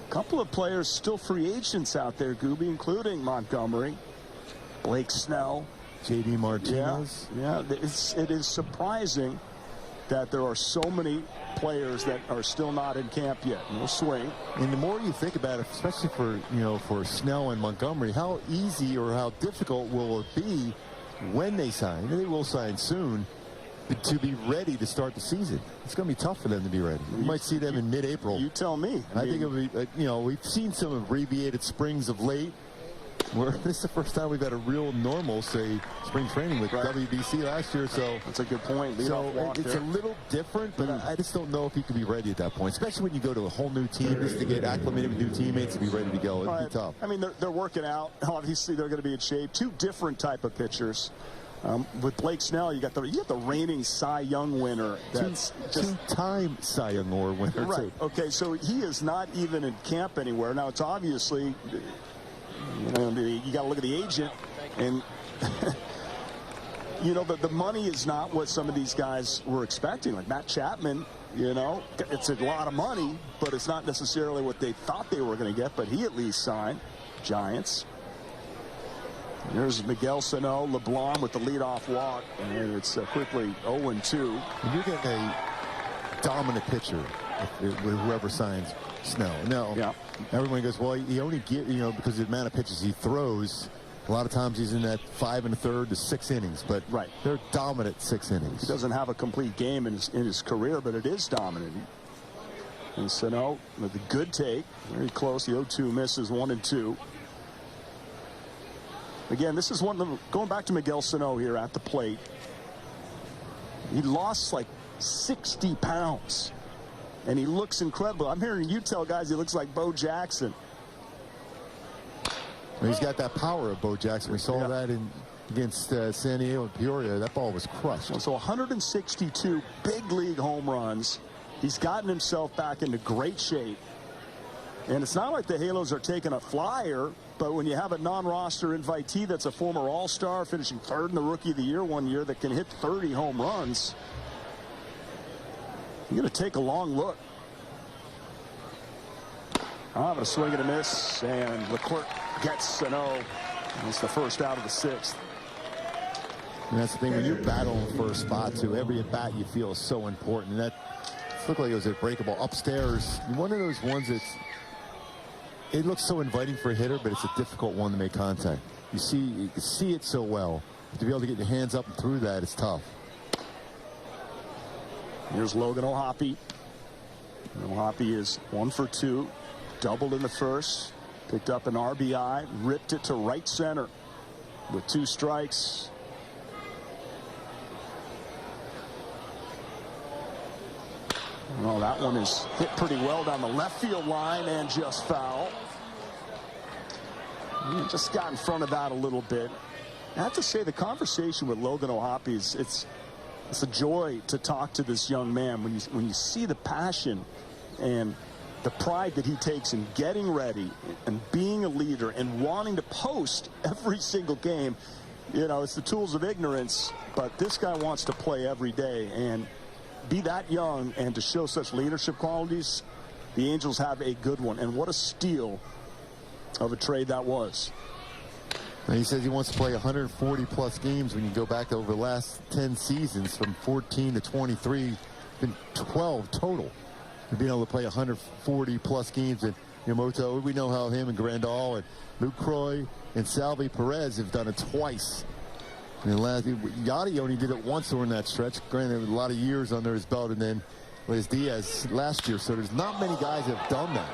A couple of players still free agents out there, Gooby, including Montgomery, Blake Snell, J.D. Martinez. Yeah, it is surprising that there are so many players that are still not in camp yet. No swing. And the more you think about it, especially for Snell and Montgomery, how easy or how difficult will it be when they sign? They will sign soon, to be ready to start the season. It's going to be tough for them to be ready. We might see them in mid-April. You tell me. I think it'll be, we've seen some abbreviated springs of late. This is the first time we've had a real normal, say, spring training with WBC last year. So that's a good point. It's a little different, but I just don't know if he could be ready at that point, especially when you go to a whole new team just to get acclimated with new teammates and be ready to go. It'd be tough. I mean, they're working out. Obviously, they're going to be in shape. 2 different type of pitchers. With Blake Snell, you got the reigning Cy Young winner. That's two-time Cy Young Award winner. Right. Too. Okay, so he is not even in camp anywhere. Now, it's obviously, you got to look at the agent, and you know, the money is not what some of these guys were expecting. Like Matt Chapman, you know, it's a lot of money, but it's not necessarily what they thought they were going to get, but he at least signed. Giants. There's Miguel Sano, LeBlanc with the leadoff walk, and it's quickly 0-2. When you're getting a dominant pitcher with whoever signs Snell. No, yeah. Everyone goes, well, he only get, you know, because of the amount of pitches he throws. A lot of times he's in that 5 1/3 to 6 innings, but right. They're dominant 6 innings. He doesn't have a complete game in his career, but it is dominant. And Sano with a good take, very close. The 0-2 misses 1-2. Again, this is one of them, going back to Miguel Sano here at the plate. He lost like 60 pounds, and he looks incredible. I'm hearing you tell guys he looks like Bo Jackson. He's got that power of Bo Jackson. We saw that against San Diego and Peoria. That ball was crushed. So 162 big league home runs. He's gotten himself back into great shape. And it's not like the Halos are taking a flyer, but when you have a non-roster invitee that's a former All-Star, finishing 3rd in the Rookie of the Year one year, that can hit 30 home runs, you're going to take a long look. I'm going to swing and a miss, and Leclerc gets Sano. It's the first out of the 6th. And that's the thing, when you're battling for a spot, too, every at-bat you feel is so important. And that looked like it was a breakable upstairs. One of those ones that's, it looks so inviting for a hitter, but it's a difficult one to make contact. You see it so well. To be able to get your hands up and through that, it's tough. Here's Logan O'Hoppe. O'Hoppe is 1 for 2. Doubled in the first. Picked up an RBI. Ripped it to right center with 2 strikes. Well, that one is hit pretty well down the left field line and just foul. He just got in front of that a little bit. I have to say, the conversation with Logan O'Hoppe is it's a joy to talk to this young man when you see the passion and the pride that he takes in getting ready and being a leader and wanting to post every single game. You know, it's the tools of ignorance, but this guy wants to play every day, and be that young and to show such leadership qualities, the Angels have a good one. And what a steal of a trade that was. And he says he wants to play 140 plus games. When you go back over the last 10 seasons from 14 to 23, been 12 total. And being able to play 140 plus games. And Yamamoto, we know how him and Grandal and Lucroy and Salvi Perez have done it twice. And Yachty only did it once during that stretch. Granted, a lot of years under his belt, and then Les Diaz last year. So there's not many guys that have done that.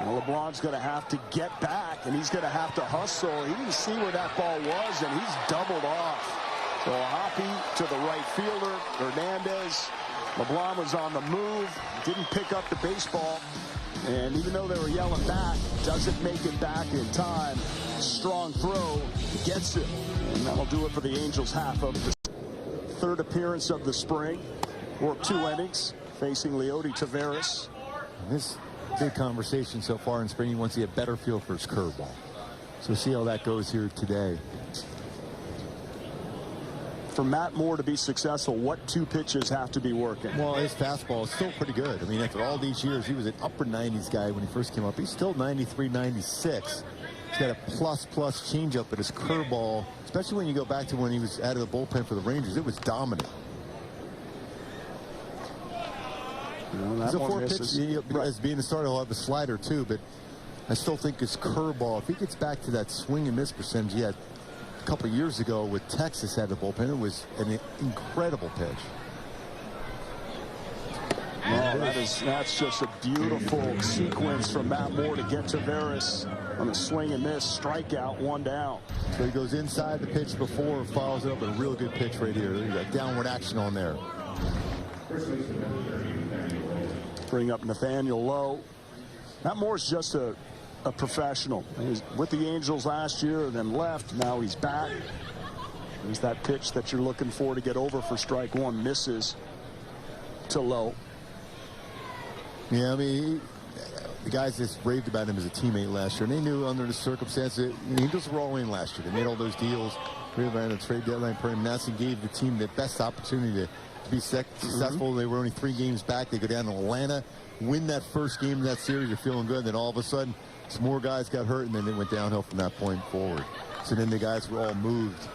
Well, LeBron's going to have to get back, and he's going to have to hustle. He didn't see where that ball was, and he's doubled off. So Hoppe to the right fielder, Hernandez. LeBron was on the move, didn't pick up the baseball, and even though they were yelling back, doesn't make it back in time. Strong throw, gets it, and that'll do it for the Angels. Half of the 3rd appearance of the spring. Worked 2 innings, facing Leody Taveras. This big conversation so far in spring. He wants to get better feel for his curveball. So see how that goes here today. For Matt Moore to be successful, what 2 pitches have to be working? Well, his fastball is still pretty good. I mean, after all these years, he was an upper 90s guy when he first came up. He's still 93, 96. He's got a plus changeup, but his curveball, especially when you go back to when he was out of the bullpen for the Rangers, it was dominant. He's a 4-pitch. As being a starter, he'll have a slider too, but I still think his curveball, if he gets back to that swing and miss percentage he had a couple of years ago with Texas out of the bullpen, it was an incredible pitch. Well, that's just a beautiful sequence from Matt Moore to get Taveras on a swing and miss, strikeout, 1 down. So he goes inside the pitch before and follows it up with a real good pitch right here. There's got downward action on there. Bring up Nathaniel Lowe. Matt Moore's just a professional. He was with the Angels last year, then left. Now he's back. There's that pitch that you're looking for to get over for strike 1. Misses to Lowe. Yeah, I mean, the guys just raved about him as a teammate last year, and they knew under the circumstances, the Angels were all in last year. They made all those deals. Right around the trade deadline for him. Nelson gave the team the best opportunity to be successful. They were only 3 games back. They go down to Atlanta, win that first game of that series. You're feeling good. Then all of a sudden, some more guys got hurt, and then they went downhill from that point forward. So then the guys were all moved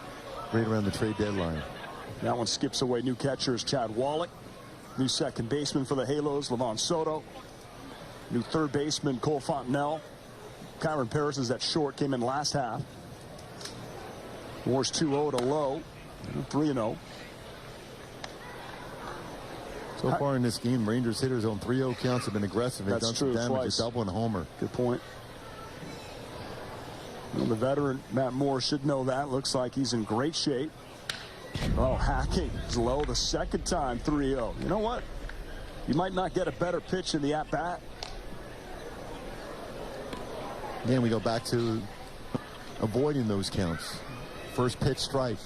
right around the trade deadline. That one skips away. New catchers, Chad Wallach. New second baseman for the Halos, Levon Soto. New third baseman, Cole Fontenelle. Kyron Paris is at short, came in last half. Moore's 2-0 to Lowe, 3-0. So far in this game, Rangers hitters on 3-0 counts have been aggressive. They've done some damage, a double and a homer. Good point. Well, the veteran Matt Moore should know that. Looks like he's in great shape. Oh, hacking is low the second time, 3-0. You know what? You might not get a better pitch in the at-bat. Again, we go back to avoiding those counts. First pitch strike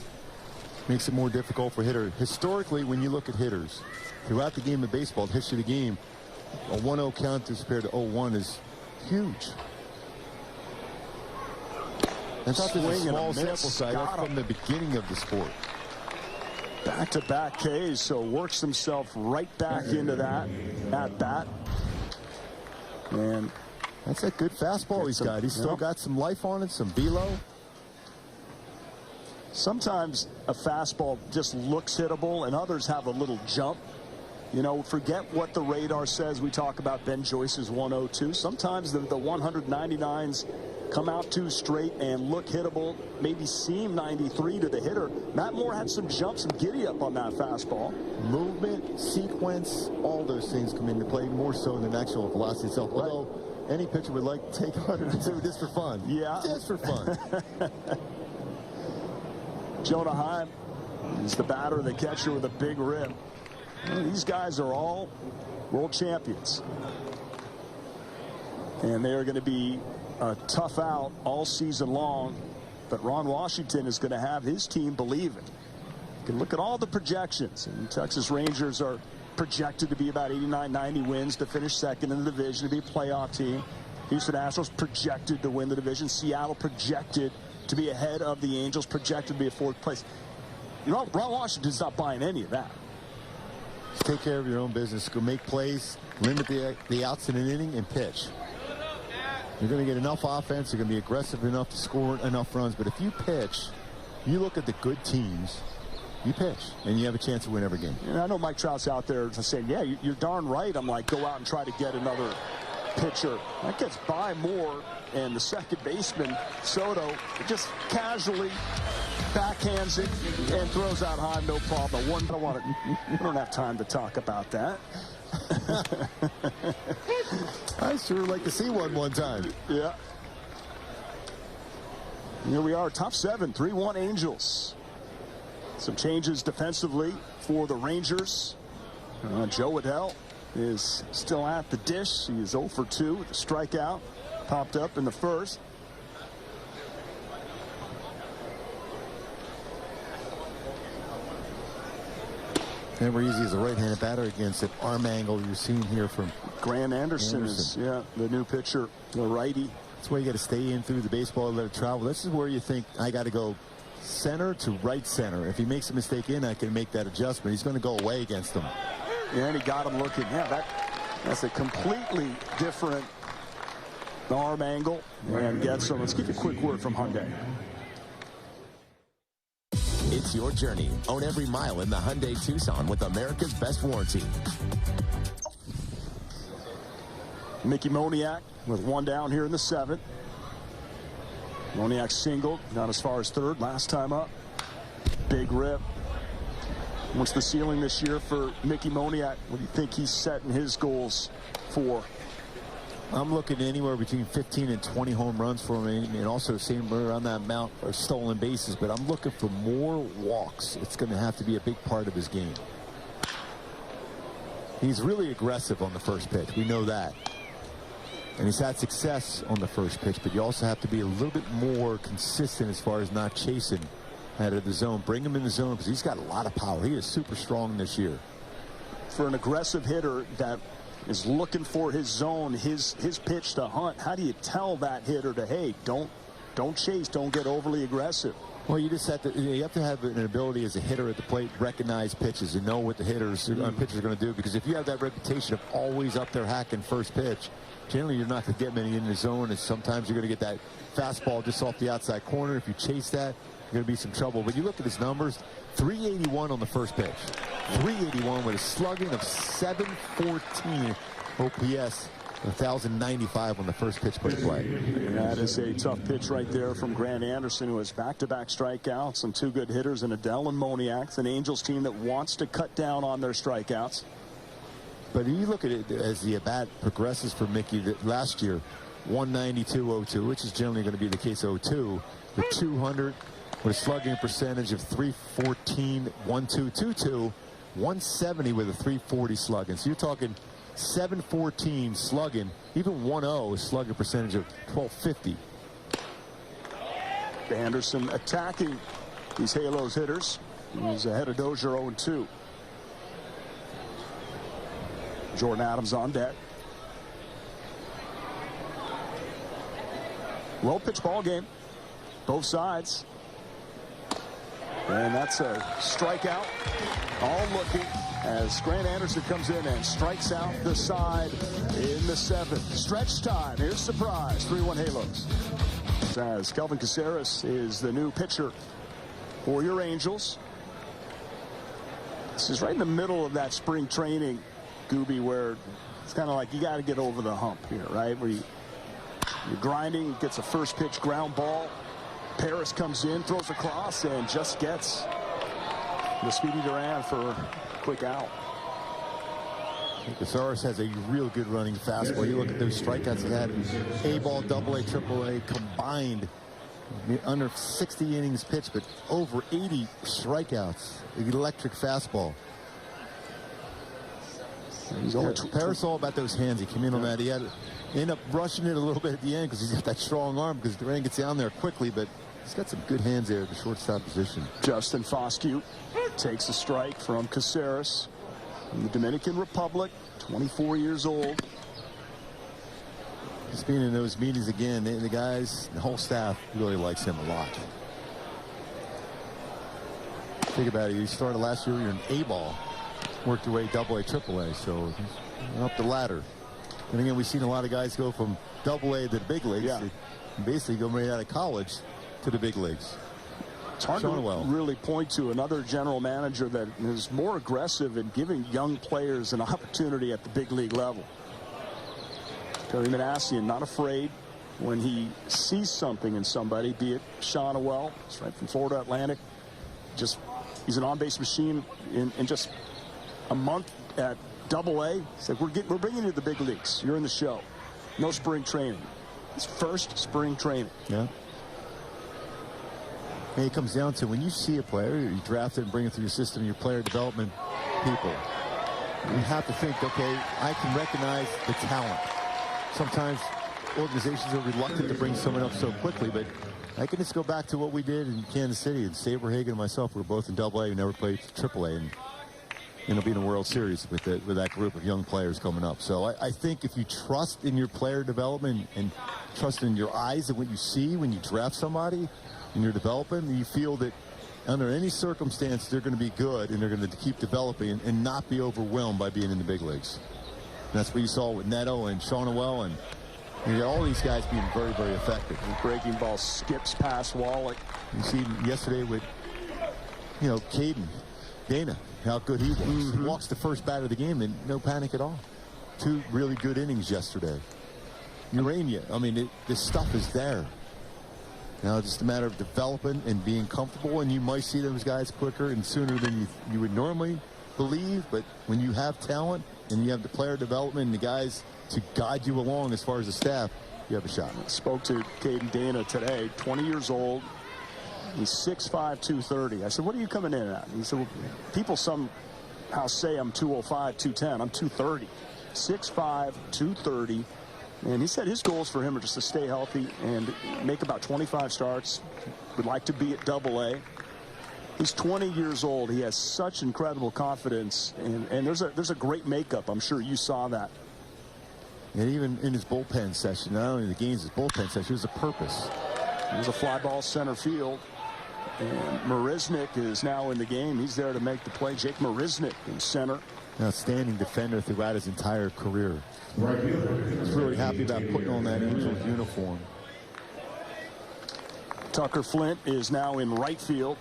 makes it more difficult for hitter. Historically, when you look at hitters throughout the game of baseball, the history of the game, a 1-0 count compared to 0-1 is huge. That's not just a small sample size. That's from the beginning of the sport. Back-to-back Ks, so works himself right back into that at bat. And that's a good fastball he's got. He's still got some life on it, some velo. Sometimes a fastball just looks hittable, and others have a little jump. You know, forget what the radar says. We talk about Ben Joyce's 102. Sometimes the 199s come out too straight and look hittable, maybe seem 93 to the hitter. Matt Moore had some jumps, some giddy up on that fastball. Movement, sequence, all those things come into play more so than actual velocity itself. Although any pitcher would like to take 102 just for fun. Yeah. Just for fun. Jonah Heim is the batter, the catcher with a big rib. Well, these guys are all world champions. And they are going to be a tough out all season long. But Ron Washington is going to have his team believing. You can look at all the projections. And Texas Rangers are projected to be about 89, 90 wins to finish second in the division, to be a playoff team. Houston Astros projected to win the division. Seattle projected to be ahead of the Angels, projected to be a 4th place. You know, Ron Washington's not buying any of that. Just take care of your own business. Go make plays, limit the outs in an inning, and pitch. You're going to get enough offense. You're going to be aggressive enough to score enough runs. But if you pitch, you look at the good teams, you pitch, and you have a chance to win every game. And I know Mike Trout's out there saying, yeah, you're darn right. I'm like, go out and try to get another pitcher. That gets by Moore, and the second baseman, Soto, just casually backhands it and throws out Heim, no problem. I don't have time to talk about that. I sure would like to see one time. Yeah. Here we are, top 7, 3-1 Angels. Some changes defensively for the Rangers. Joe Adell is still at the dish. He is 0 for 2 with a strikeout. Popped up in the first. Never easy as a right-handed batter against an arm angle you're seeing here from Grant Anderson. Is the new pitcher, the righty. That's why you got to stay in through the baseball, let it travel. This is where you think, I got to go center to right center. If he makes a mistake in, I can make that adjustment. He's going to go away against him. Yeah, and he got him looking. Yeah, that's a completely different arm angle. And gets him. Let's give you a quick word from Hyundai. It's your journey. Own every mile in the Hyundai Tucson with America's best warranty. Mickey Moniak with 1 down here in the 7th. Moniak singled, not as far as 3rd last time up. Big rip. What's the ceiling this year for Mickey Moniak? What do you think he's setting his goals for? I'm looking anywhere between 15 and 20 home runs for him, and also same around that amount of stolen bases. But I'm looking for more walks. It's going to have to be a big part of his game. He's really aggressive on the first pitch. We know that. And he's had success on the first pitch, but you also have to be a little bit more consistent as far as not chasing out of the zone. Bring him in the zone because he's got a lot of power. He is super strong this year. For an aggressive hitter that is looking for his zone, his pitch to hunt, how do you tell that hitter to, hey, don't chase, don't get overly aggressive? Well, you just have to, you have to have an ability as a hitter at the plate, recognize pitches and know what the pitchers are going to do. Because if you have that reputation of always up there hacking first pitch, generally you're not going to get many in the zone, and sometimes you're going to get that fastball just off the outside corner. If you chase that, you're going to be some trouble. But you look at his numbers, 381 on the first pitch, 381 with a slugging of 714 OPS. 1,095 on the first pitch by play. That is a tough pitch right there from Grant Anderson, who has back-to-back strikeouts and two good hitters in Adele and Moniak. An Angels team that wants to cut down on their strikeouts. But you look at it as the at-bat progresses for Mickey. That last year, 192-02, which is generally going to be the case 02, the 200 with a slugging percentage of 314, 1.222, 170 with a 340 slugging. So you're talking 714 slugging, even 1-0 slugging percentage of 1250. Anderson attacking these Halos hitters. He's ahead of Dozier 0-2. Jordan Adams on deck. Low pitch ball game, both sides. And that's a strikeout. All looking as Grant Anderson comes in and strikes out the side in the seventh. Stretch time. Here's surprise. 3-1 Halos. As Kelvin Caceres is the new pitcher for your Angels. This is right in the middle of that spring training, Gooby, where it's kind of like you got to get over the hump here, right? Where you're grinding, gets a first pitch ground ball. Paris comes in, throws across, and just gets the Speedy Duran for a quick out. Caceres has a real good running fastball. You look at those strikeouts he had, A-ball, AA, AAA combined, under 60 innings pitched, but over 80 strikeouts. Electric fastball. Paris all about those hands. He came in on that. He ended up rushing it a little bit at the end because he's got that strong arm, because Duran gets down there quickly, but he's got some good hands there at the shortstop position. Justin Foscue takes a strike from Caceres from the Dominican Republic, 24 years old. Just being in those meetings again, the guys, the whole staff really likes him a lot. Think about it. You started last year, you're an A-ball, worked your way AA, AAA, so he's up the ladder. And again, we've seen a lot of guys go from AA to the big leagues. Yeah. Basically go right out of college to the big leagues. It's hard to really point to another general manager that is more aggressive in giving young players an opportunity at the big league level. Terry Manassian not afraid when he sees something in somebody, be it Shonwell, he's right from Florida Atlantic. Just he's an on-base machine in just a month at AA. He said, we're bringing you to the big leagues. You're in the show. No spring training. It's first spring training. Yeah. And it comes down to when you see a player, you draft it and bring it through your system, your player development people. You have to think, okay, I can recognize the talent. Sometimes organizations are reluctant to bring someone up so quickly, but I can just go back to what we did in Kansas City. And Saberhagen and myself were both in AA. We never played AAA, and it'll be in the World Series with that group of young players coming up. So I think if you trust in your player development and trust in your eyes and what you see when you draft somebody and you're developing, you feel that under any circumstance they're going to be good and they're going to keep developing and not be overwhelmed by being in the big leagues. And that's what you saw with Neto and Shonwell, and you got all these guys being very, very effective. The breaking ball skips past Wallach. You see yesterday with, Caden Dana, how good he was. He walks the first bat of the game and no panic at all. Two really good innings yesterday. Urania, I mean, this stuff is there. Now it's just a matter of developing and being comfortable, and you might see those guys quicker and sooner than you would normally believe. But when you have talent and you have the player development and the guys to guide you along as far as the staff, you have a shot. Spoke to Caden Dana today, 20 years old. He's 6'5", 230. I said, what are you coming in at? He said, well, people somehow say I'm 205, 210. I'm 230. 6'5", 230. And he said his goals for him are just to stay healthy and make about 25 starts. Would like to be at AA. He's 20 years old. He has such incredible confidence, and there's a great makeup. I'm sure you saw that. And even in his bullpen session, not only the games, his bullpen session, it was a purpose. There's a fly ball center field. And Marisnik is now in the game. He's there to make the play. Jake Marisnik in center. An outstanding defender throughout his entire career. He's really happy about putting on that Angels uniform. Tucker Flint is now in right field.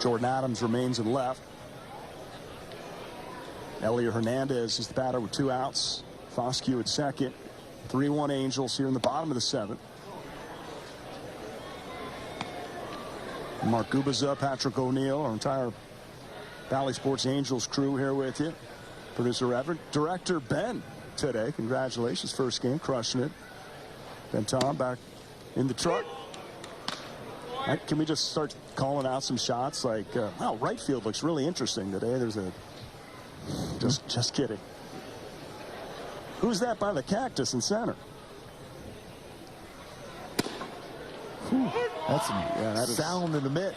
Jordan Adams remains in left. Elliot Hernandez is the batter with 2 outs. Foscue at second. 3-1 Angels here in the bottom of the 7th. Mark Gubaza, Patrick O'Neill, our entire Valley Sports Angels crew here with you. Producer Everett, director Ben today. Congratulations, first game, crushing it. Ben Tom back in the truck. Can we just start calling out some shots like, wow, right field looks really interesting today. There's a, just kidding. Who's that by the cactus in center? Whew, that's some sound in the mitt.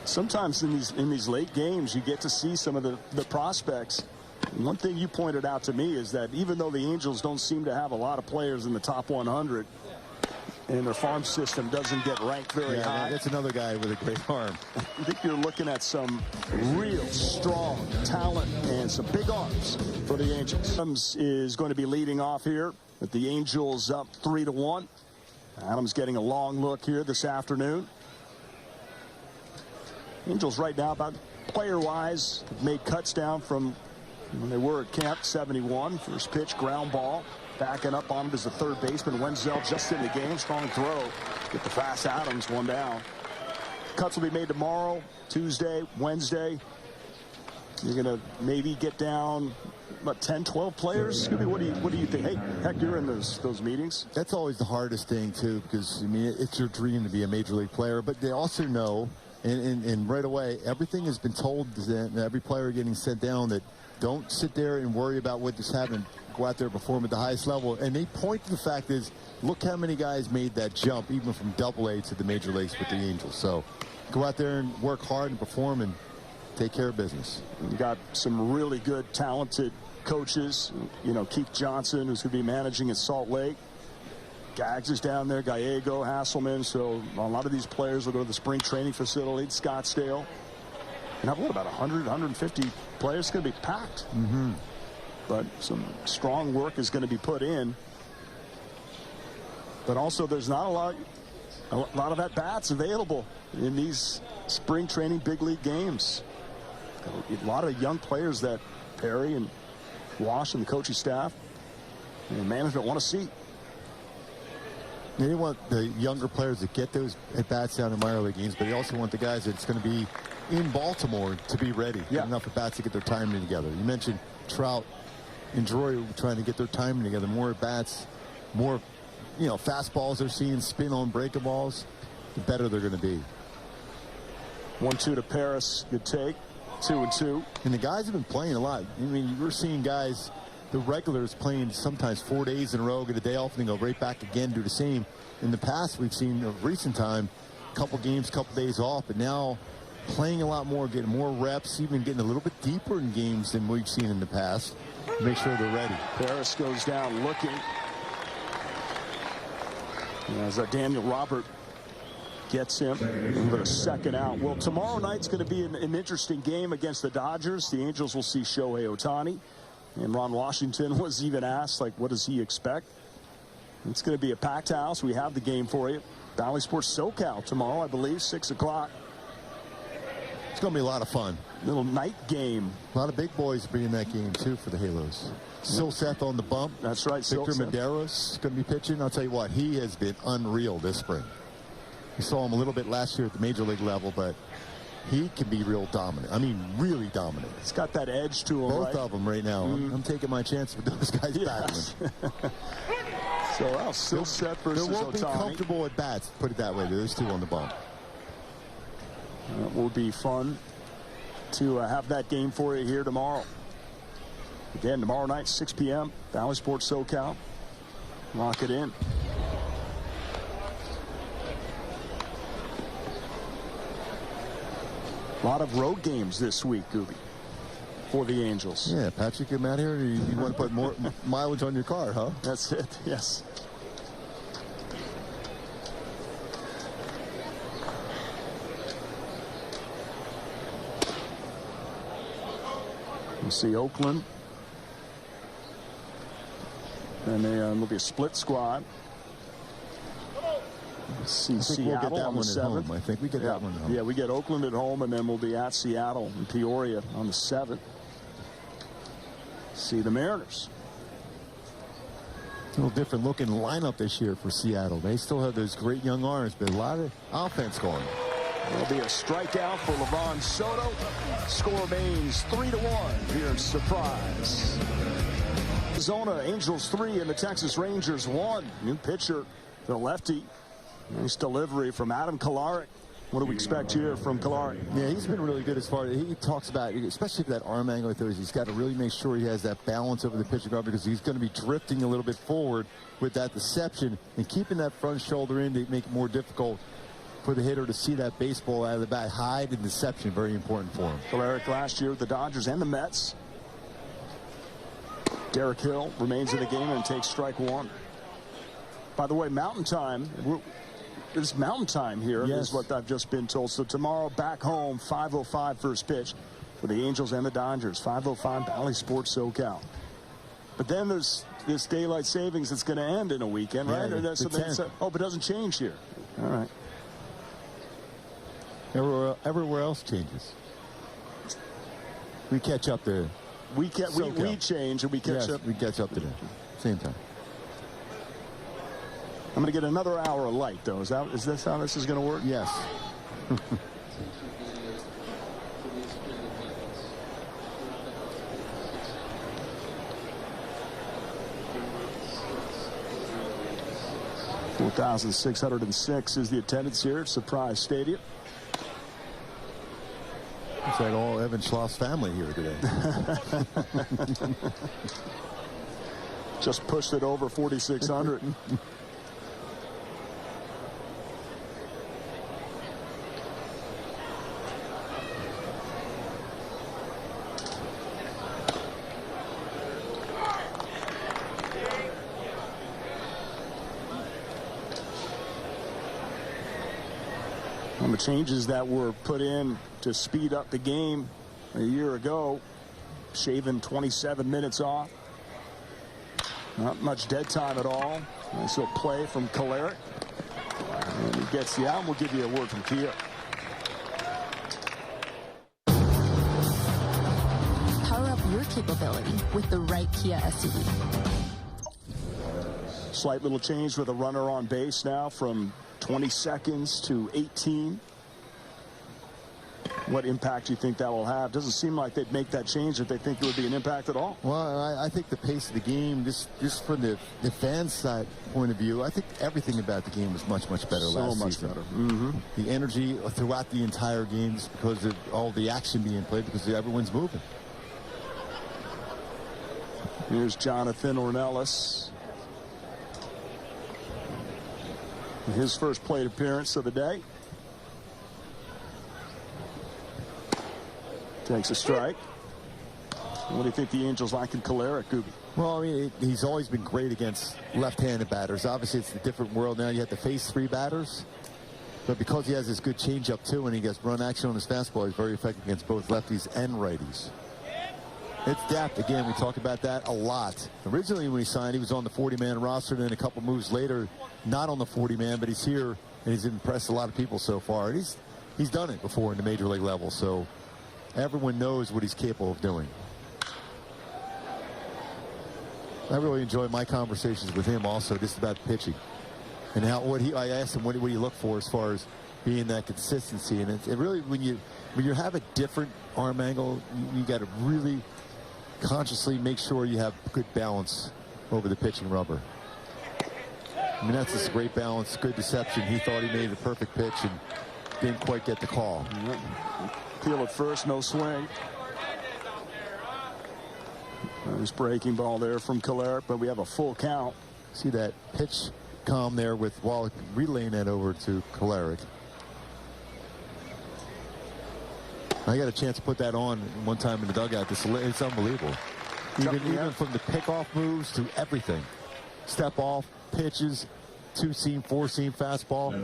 Sometimes in these late games, you get to see some of the prospects. And one thing you pointed out to me is that even though the Angels don't seem to have a lot of players in the top 100, and their farm system doesn't get ranked very high. That's another guy with a great arm. I think you're looking at some real strong talent and some big arms for the Angels. Adams is going to be leading off here with the Angels up 3-1. Adams getting a long look here this afternoon. Angels right now, about player-wise, have made cuts down from when they were at camp. 71, first pitch, ground ball. Backing up on him is the third baseman, Wenzel, just in the game. Strong throw. Get the fast Adams, 1 down. Cuts will be made tomorrow, Tuesday, Wednesday. You're going to maybe get down, what, 10, 12 players? Scooby, what do you think? Hey, heck, you're in those meetings. That's always the hardest thing, too, because, I mean, it's your dream to be a major league player. But they also know, and right away, everything has been told to every player getting sent down that don't sit there and worry about what just happened. Go out there and perform at the highest level. And they point to the fact is, look how many guys made that jump, even from AA to the major leagues with the Angels. So go out there and work hard and perform and take care of business. You got some really good, talented coaches. You know, Keith Johnson, who's going to be managing at Salt Lake. Gags is down there, Gallego, Hasselman. So a lot of these players will go to the spring training facility in Scottsdale. And have, what, about 100, 150 players? It's going to be packed. Mm-hmm. But some strong work is going to be put in. But also, there's not a lot of at-bats available in these spring training big league games. A lot of young players that Perry and Wash and the coaching staff and management want to see. They want the younger players to get those at-bats down in minor league games, but they also want the guys that's going to be in Baltimore to be ready. Yeah. Enough at-bats to get their timing together. You mentioned Trout and Drury trying to get their timing together. More at-bats, more, fastballs they're seeing, spin on breakables, the better they're going to be. 1-2 to Paris. Good take. 2-2. And the guys have been playing a lot. I mean, we're seeing guys, the regulars, playing sometimes 4 days in a row, get a day off, and then go right back again, do the same. In the past, we've seen of recent time, couple games, couple days off, but now playing a lot more, getting more reps, even getting a little bit deeper in games than we've seen in the past. Make sure they're ready. Paris goes down looking. As Daniel Robert gets him with a second out. Well, tomorrow night's going to be an interesting game against the Dodgers. The Angels will see Shohei Ohtani. And Ron Washington was even asked, like, what does he expect? It's going to be a packed house. We have the game for you. Valley Sports SoCal tomorrow, I believe, 6 o'clock. It's going to be a lot of fun. Little night game. A lot of big boys will be in that game, too, for the Halos. Silseth on the bump. That's right. Victor Medeiros is going to be pitching. I'll tell you what, he has been unreal this spring. We saw him a little bit last year at the major league level, but he can be real dominant. I mean, really dominant. It's got that edge to him, Both of them right now. I'm taking my chance with those guys battling. So, Silseth versus There won't be Ohtani. comfortable at bats, put it that way. There's 2 on the bump. It will be fun to have that game for you here tomorrow. Again, tomorrow night, 6 p.m., Valley Sports SoCal. Lock it in. A lot of road games this week, Gooby. for the Angels. Yeah, Patrick, come out here. You want to put more mileage on your car, huh? That's it, yes. You see Oakland. And there'll be a split squad. See Seattle on the 7th. I think we get that one at home. Yeah, we get Oakland at home, and then we'll be at Seattle and Peoria on the 7th. See the Mariners. A little different looking lineup this year for Seattle. They still have those great young arms, but a lot of offense going. There'll be a strikeout for Livan Soto. Score remains 3-1 here in Surprise. Arizona Angels 3 and the Texas Rangers 1. New pitcher, the lefty. Nice delivery from Adam Kolarek. What do we expect here from Kolarek? Yeah, he's been really good as far as he talks about, especially for that arm angle. He's got to really make sure he has that balance over the pitcher guard, because he's going to be drifting a little bit forward with that deception, and keeping that front shoulder in to make it more difficult for the hitter to see that baseball out of the bat. Hide and deception, very important for him. Kolarek last year with the Dodgers and the Mets. Derek Hill remains in the game and takes strike one. By the way, Mountain Time. It's Mountain Time here, is what I've just been told. So tomorrow, back home, 5:05 first pitch for the Angels and the Dodgers. 5:05 Bally Sports SoCal. But then there's this daylight savings that's going to end in a weekend, right? Yeah, But it doesn't change here. All right. Everywhere else changes. We catch up there. We change and we catch up. We catch up today. Same time. I'm going to get another hour of light, though. Is this how this is going to work? Yes. $4,606 is the attendance here at Surprise Stadium. Looks like all Evan Schloss's family here today. Just pushed it over 4,600. The changes that were put in to speed up the game a year ago, shaving 27 minutes off. Not much dead time at all. Nice little play from Kolarek. And he gets the out, and we'll give you a word from Kia. Power up your capability with the right Kia SUV. Slight little change with a runner on base now from 20 seconds to 18. What impact do you think that will have? Doesn't seem like they'd make that change if they think it would be an impact at all. Well, I think the pace of the game, just from the fans' side point of view, I think everything about the game was much better last season. So much better. Mm-hmm. The energy throughout the entire game, just because of all the action being played, because everyone's moving. Here's Jonathan Ornelas. His first plate appearance of the day. Takes a strike. What do you think the Angels like in Kolarek, Gooby? Well, I mean, he's always been great against left-handed batters. Obviously, it's a different world now. You have to face 3 batters. But because he has this good changeup, too, and he gets run action on his fastball, he's very effective against both lefties and righties. It's depth. Again, we talk about that a lot. Originally, when he signed, he was on the 40-man roster. Then a couple moves later, not on the 40-man, but he's here, and he's impressed a lot of people so far. And he's done it before in the major league level, so everyone knows what he's capable of doing. I really enjoy my conversations with him also, just about pitching. And I asked him, what do you look for as far as being that consistency? And it really, when you have a different arm angle, you got to really consciously make sure you have good balance over the pitching rubber. I mean, that's just great balance, good deception. He thought he made a perfect pitch and didn't quite get the call. Peel at first, no swing. Nice breaking ball there from Kolarek, but we have a full count. See that pitch calm there with Wallach relaying that over to Kolarek. I got a chance to put that on one time in the dugout. It's unbelievable. Even from the pickoff moves to everything. Step off, pitches, 2-seam, 4-seam fastball.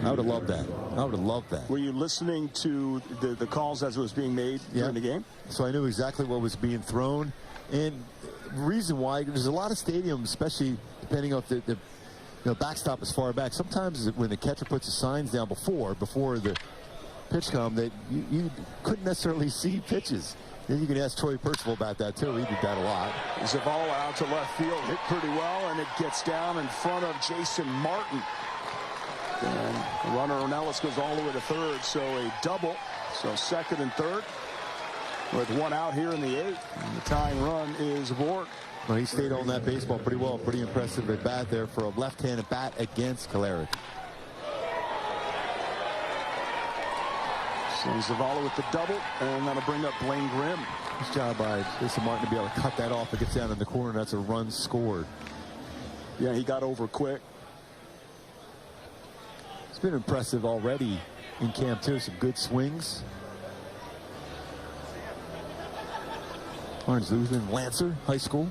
I would have loved that. I would have loved that. Were you listening to the calls as it was being made during the game? So I knew exactly what was being thrown. And the reason why, there's a lot of stadiums, especially depending on the backstop is far back. Sometimes when the catcher puts the signs down before the pitch come, that you couldn't necessarily see pitches. Then you can ask Troy Percival about that too. He did that a lot. Zavala out to left field, hit pretty well, and it gets down in front of Jason Martin. And the runner Ornelas goes all the way to third, so a double. So second and third with one out here in the 8th. And the tying run is aboard. Well, he stayed on that baseball pretty well. Pretty impressive at bat there for a left-handed bat against Kolarek. So Zavala with the double, and that'll bring up Blaine Grimm. Nice job by Jason Martin to be able to cut that off. It gets down in the corner. That's a run scored. Yeah, he got over quick. It's been impressive already in camp too. Some good swings. Orange Lutheran Lancer High School.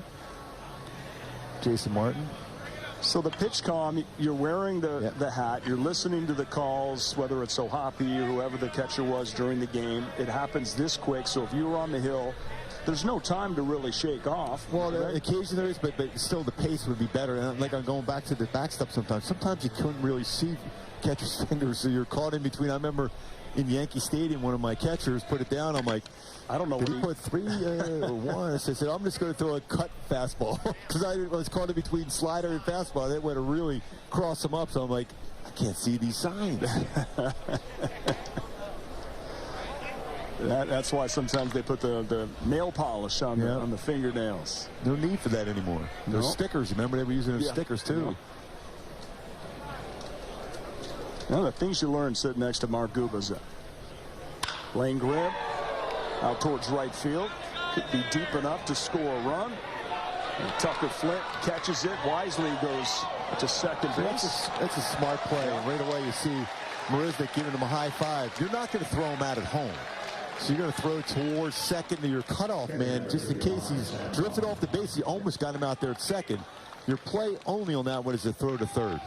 Jason Martin. So the pitch comm, you're wearing the hat, you're listening to the calls, whether it's Ohapi or whoever the catcher was during the game. It happens this quick, so if you were on the hill, there's no time to really shake off. Well, occasionally there is, but still the pace would be better. And like I'm going back to the backstop sometimes. Sometimes you couldn't really see catcher's fingers, so you're caught in between. I remember in Yankee Stadium, one of my catchers put it down. I'm like, I don't know. Did he put 3 or 1? So I said, I'm just going to throw a cut fastball because I was caught in between slider and fastball. That way to really cross them up. So I'm like, I can't see these signs. That's why sometimes they put the nail polish on the fingernails. No need for that anymore. Those stickers. Remember they were using those stickers too. Well, the things you learn sitting next to Mark Gubicza. Blaine Grimm out towards right field. Could be deep enough to score a run. And Tucker Flint catches it. Wisely goes to second base. That's a smart play. And right away you see Marisnik giving him a high five. You're not going to throw him out at home. So you're going to throw towards second to your cutoff man just in case he's drifted off the base. You almost got him out there at second. Your play only on that one is a throw to third.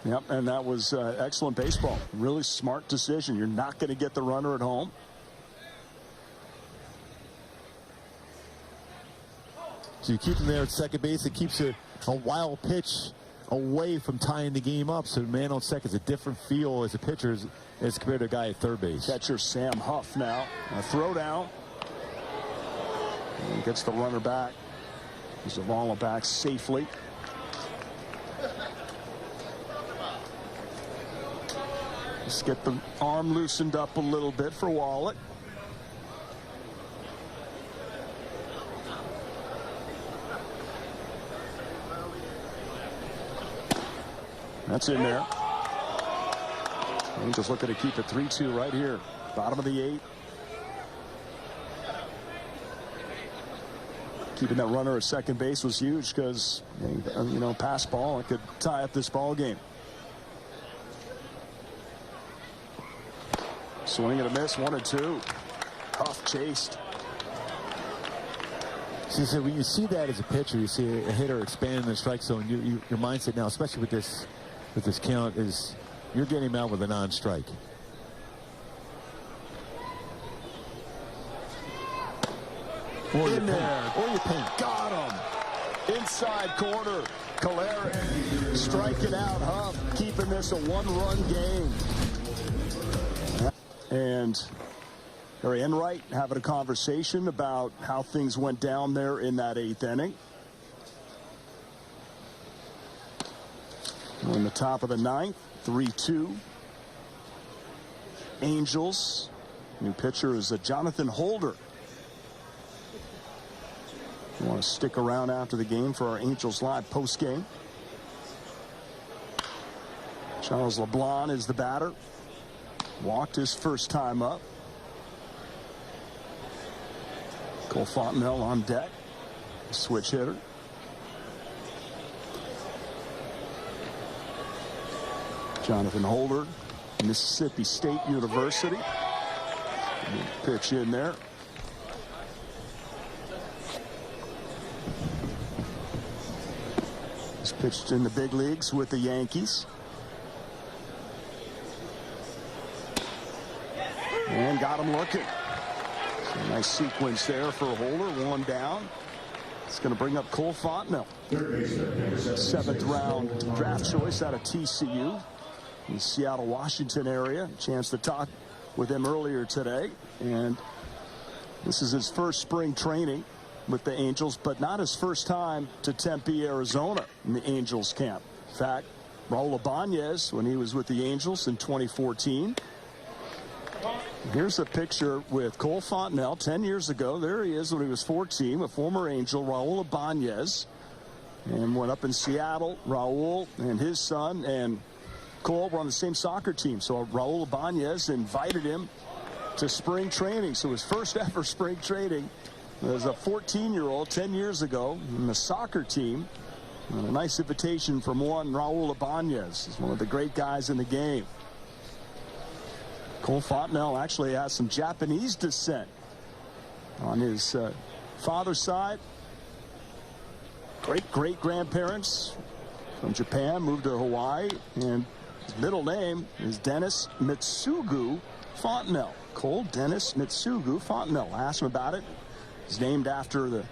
Yep, and that was excellent baseball. Really smart decision. You're not going to get the runner at home. So you keep him there at second base. It keeps a wild pitch away from tying the game up. So the man on second is a different feel as a pitcher as compared to a guy at third base. Catcher Sam Huff now. A throw down. And gets the runner back. Zavala back safely. Let's get the arm loosened up a little bit for Wallet. That's in there. Angels looking to keep it 3-2 right here. Bottom of the 8th. Keeping that runner at second base was huge because, pass ball, it could tie up this ball game. Swing and a miss, 1-2. Huff chased. So when you see that as a pitcher, you see a hitter expanding the strike zone. Your mindset now, especially with this count, is you're getting him out with a non-strike. In there. Or you paint. Got him. Inside corner. Kolarek striking out Huff, keeping this a one-run game. And Harry Enright having a conversation about how things went down there in that 8th inning. We're in the top of the 9th, 3-2. Angels. New pitcher is Jonathan Holder. You want to stick around after the game for our Angels Live postgame. Charles LeBlanc is the batter. Walked his first time up. Cole Fontenelle on deck. Switch hitter. Jonathan Holder, Mississippi State University. Pitch in there. He's pitched in the big leagues with the Yankees. And got him looking. So nice sequence there for Holder. One down. It's going to bring up Cole Fontenot. 7th round draft choice out of TCU in the Seattle, Washington area. Chance to talk with him earlier today. And this is his first spring training with the Angels, but not his first time to Tempe, Arizona in the Angels camp. In fact, Raul Ibanez, when he was with the Angels in 2014. Here's a picture with Cole Fontenot 10 years ago. There he is when he was 14, a former Angel, Raul Ibanez. And went up in Seattle. Raul and his son and Cole were on the same soccer team. So Raul Ibanez invited him to spring training. So his first ever spring training as a 14-year-old 10 years ago in the soccer team. And a nice invitation from one Raul Ibanez. He's one of the great guys in the game. Cole Fontenot actually has some Japanese descent on his father's side. Great-great-grandparents from Japan moved to Hawaii, and his middle name is Dennis Mitsugu Fontenot. Cole Dennis Mitsugu Fontenot. Asked him about it. He's named after the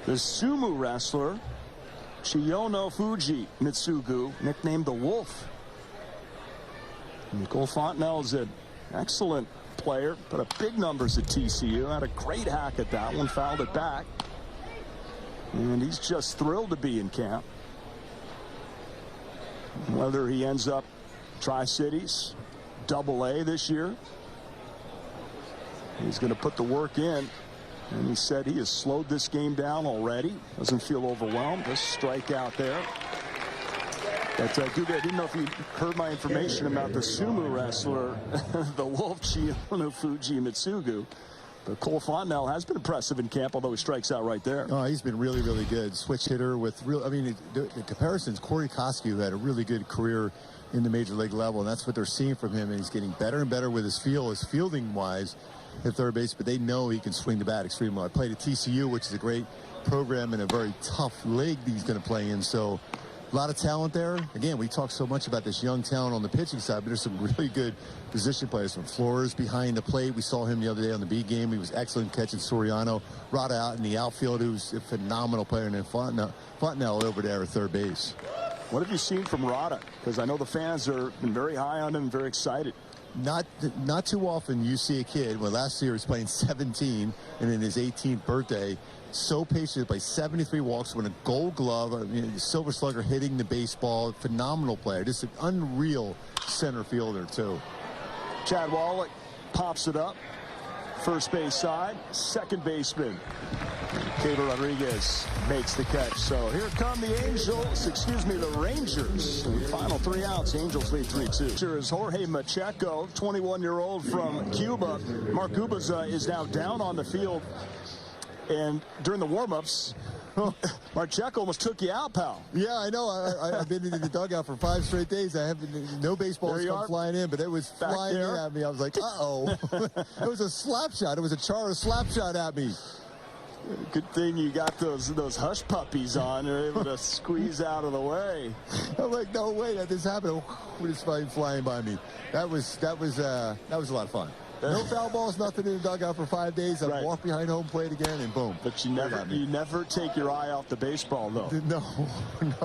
sumo wrestler Chiyono Fuji Mitsugu, nicknamed the Wolf. And Cole Fontenot is an excellent player, put up big numbers at TCU. Had a great hack at that one, fouled it back. And he's just thrilled to be in camp. Whether he ends up Tri-Cities, Double-A this year, he's going to put the work in. And he said he has slowed this game down already. Doesn't feel overwhelmed. Just strikeout there. But Duga, I didn't know if you heard my information about the sumo wrestler, the Wolf Chiyono Fuji Mitsugu. But Cole Fontenot has been impressive in camp, although he strikes out right there. Oh, he's been really, really good. Switch hitter with real, I mean, the comparisons, Corey Koski, who had a really good career in the major league level, and that's what they're seeing from him. And he's getting better and better with his fielding-wise at third base, but they know he can swing the bat extremely well. I played at TCU, which is a great program and a very tough league he's going to play in. So a lot of talent there. Again, we talk so much about this young talent on the pitching side, but there's some really good position players from Flores behind the plate. We saw him the other day on the B game. He was excellent catching Soriano. Rada out in the outfield, who's a phenomenal player. And then Fontenot over there at third base. What have you seen from Rada? Because I know the fans are been very high on him, very excited. Not too often you see a kid, well, last year he was playing 17, and in his 18th birthday, so patient, by 73 walks, won a gold glove, I mean, silver slugger hitting the baseball, phenomenal player, just an unreal center fielder too. Chad Wallach pops it up, first base side, second baseman Caber Rodriguez makes the catch. So here come the the Rangers. The final 3 outs, Angels lead 3-2. Here is Jorge Macheco, 21-year-old from Cuba. Mark Ubaza is now down on the field. And during the warm-ups, Macheco almost took you out, pal. Yeah, I know. I've been in the dugout for 5 straight days. I haven't, no baseballs come flying in, but it was flying in at me. I was like, uh-oh. It was a slap shot. It was a Chara slap shot at me. Good thing you got those hush puppies on. You're able to squeeze out of the way. I'm like, no way that this happened. It's flying by me. That was a lot of fun. No foul balls, nothing in the dugout for 5 days. I walked behind home plate again, and boom. But you never take your eye off the baseball, though. No.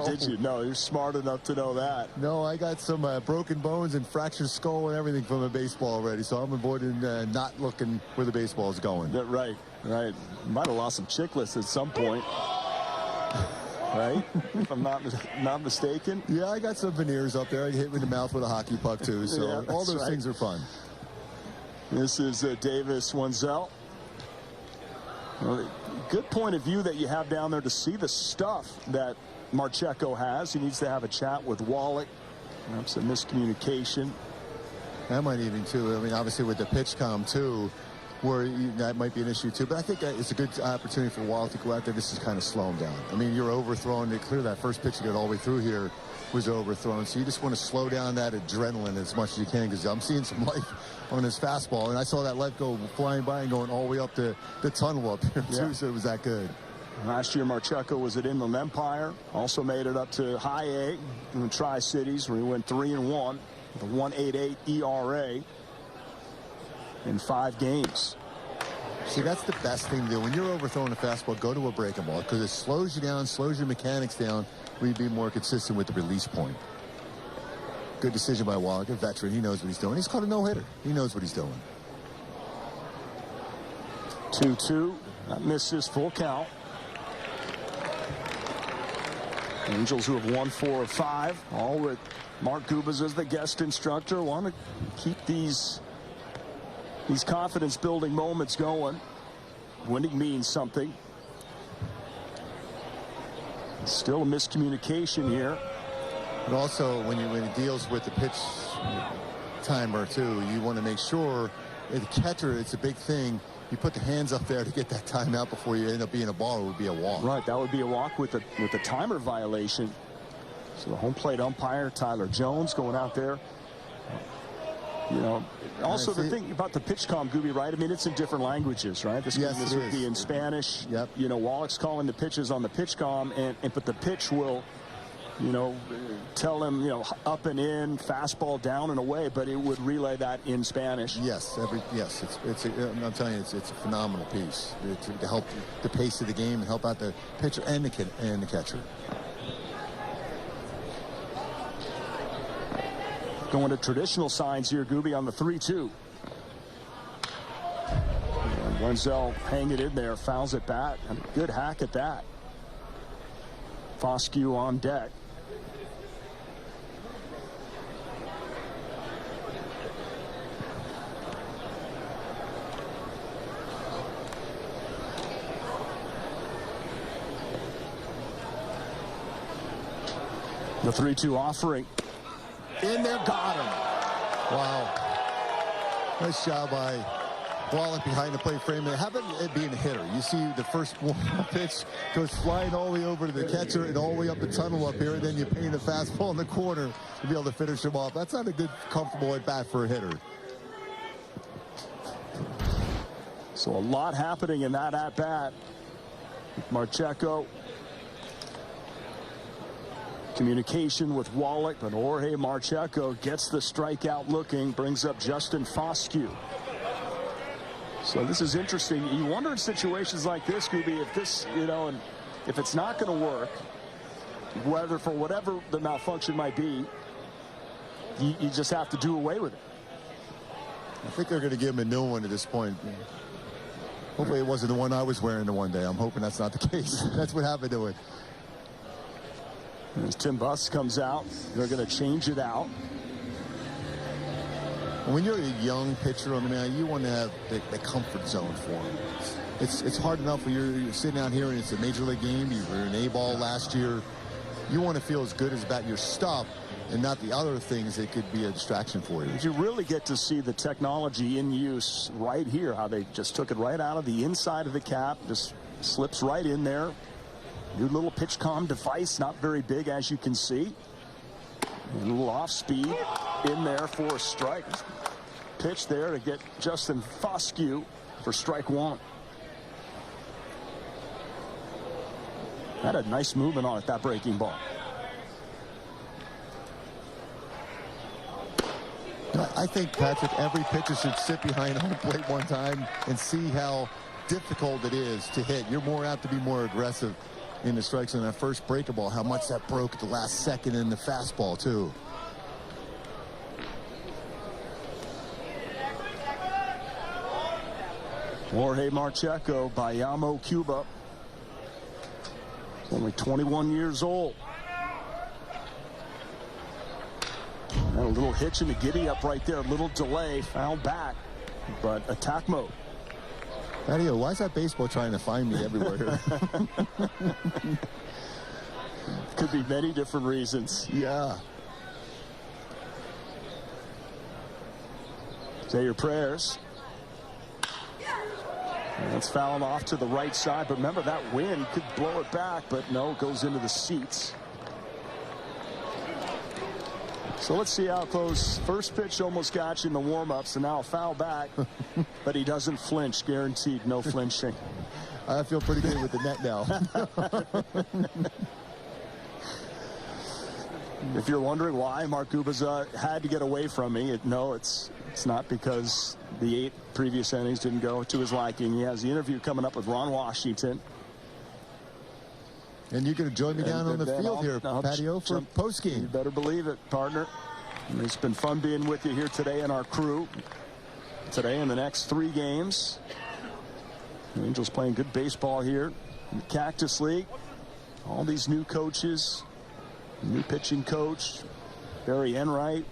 Did you? No, you're smart enough to know that. No, I got some broken bones and fractured skull and everything from a baseball already, so I'm avoiding not looking where the baseball is going. Right. You might have lost some chiclets at some point. Right? If I'm not mistaken. Yeah, I got some veneers up there. I get hit in the mouth with a hockey puck, too, so all those things are fun. This is Davis Wenzel. Well, good point of view that you have down there to see the stuff that Macheco has. He needs to have a chat with Wallach. Perhaps a miscommunication. That might even, too. I mean, obviously with the pitch com, too, where that might be an issue too. But I think it's a good opportunity for Wall to go out there. This is kind of slow him down. I mean, you're overthrowing it. Clear that first pitch you got all the way through here was overthrown. So you just want to slow down that adrenaline as much as you can, because I'm seeing some life on his fastball. And I saw that left go flying by and going all the way up the tunnel up here too. So it was that good. Last year, Marcheco was at Inland Empire. Also made it up to High A in the Tri-Cities, where he went 3-1 with a 1.88 ERA in 5 games. See, that's the best thing to do. When you're overthrowing a fastball, go to a breaking ball, because it slows you down, slows your mechanics down, where you be more consistent with the release point. Good decision by Wallach, a veteran. He knows what he's doing. He's caught a no-hitter. He knows what he's doing. 2-2. That misses, full count. Angels, who have won 4 of 5, all with Mark Gubas as the guest instructor, want to keep these confidence-building moments going. Winning means something. Still a miscommunication here. But also, when it deals with the pitch timer too, you want to make sure the catcher, it's a big thing. You put the hands up there to get that timeout before you end up being a ball. It would be a walk. Right, that would be a walk with the timer violation. So the home plate umpire, Tyler Jones, going out there. You know, also the thing about the pitch comm, Gooby, right? I mean, it's in different languages, right? This would be in Spanish. Yep. You know, Wallach's calling the pitches on the pitch comm, but the pitch will, you know, tell him, you know, up and in, fastball down and away, but it would relay that in Spanish. Yes, I'm telling you, it's a phenomenal piece to help the pace of the game and help out the pitcher and the catcher. Going to traditional signs here, Gooby, on the 3-2. And Wenzel hang it in there, fouls it back. And a good hack at that. Foscue on deck. The 3-2 offering. In there, got him. Wow. Nice job by Wallach behind the plate frame. How about it being a hitter? You see the first pitch goes flying all the way over to the catcher and all the way up the tunnel up here, and then you paint a fastball in the corner to be able to finish him off. That's not a good, comfortable at bat for a hitter. So a lot happening in that at bat. Marcheco. Communication with Wallach, but Jorge Marcheco gets the strikeout looking, brings up Justin Foscue. So this is interesting. You wonder in situations like this, Gooby, if this, you know, and if it's not going to work, whether for whatever the malfunction might be, you just have to do away with it. I think they're going to give him a new one at this point. Hopefully it wasn't the one I was wearing the one day. I'm hoping that's not the case. That's what happened to it. As Tim Buss comes out, they're going to change it out. When you're a young pitcher on the mound, you want to have the comfort zone for him. It's hard enough when you're sitting out here and it's a major league game. You were an A-ball last year. You want to feel as good as about your stuff and not the other things that could be a distraction for you. You really get to see the technology in use right here, how they just took it right out of the inside of the cap, just slips right in there. New little pitch comm device, not very big as you can see. A little off speed in there for a strike. Pitch there to get Justin Foscue for strike 1. Had a nice movement on it, that breaking ball. I think, Patrick, every pitcher should sit behind home plate one time and see how difficult it is to hit. You're more apt to be more aggressive in the strikes on that first breaker ball, how much that broke at the last second in the fastball too. Jorge Marcheco, Bayamo, Cuba. Only 21 years old. And a little hitch in the giddy up right there, a little delay, foul back, but attack mode. Patio, why is that baseball trying to find me everywhere here? Could be many different reasons. Yeah. Say your prayers. And it's fouled off to the right side, but remember that wind could blow it back, but no, it goes into the seats. So let's see how close. First pitch almost got you in the warm-ups, and now a foul back, but he doesn't flinch. Guaranteed, no flinching. I feel pretty good with the net now. If you're wondering why Mark Gubicza had to get away from me, no, it's not because the 8 previous innings didn't go to his liking. He has the interview coming up with Ron Washington. And you're going to join me down on the field here, patio, for postgame. You better believe it, partner. And it's been fun being with you here today and our crew. Today and the next 3 games. The Angels playing good baseball here in the Cactus League. All these new coaches, new pitching coach, Barry Enright,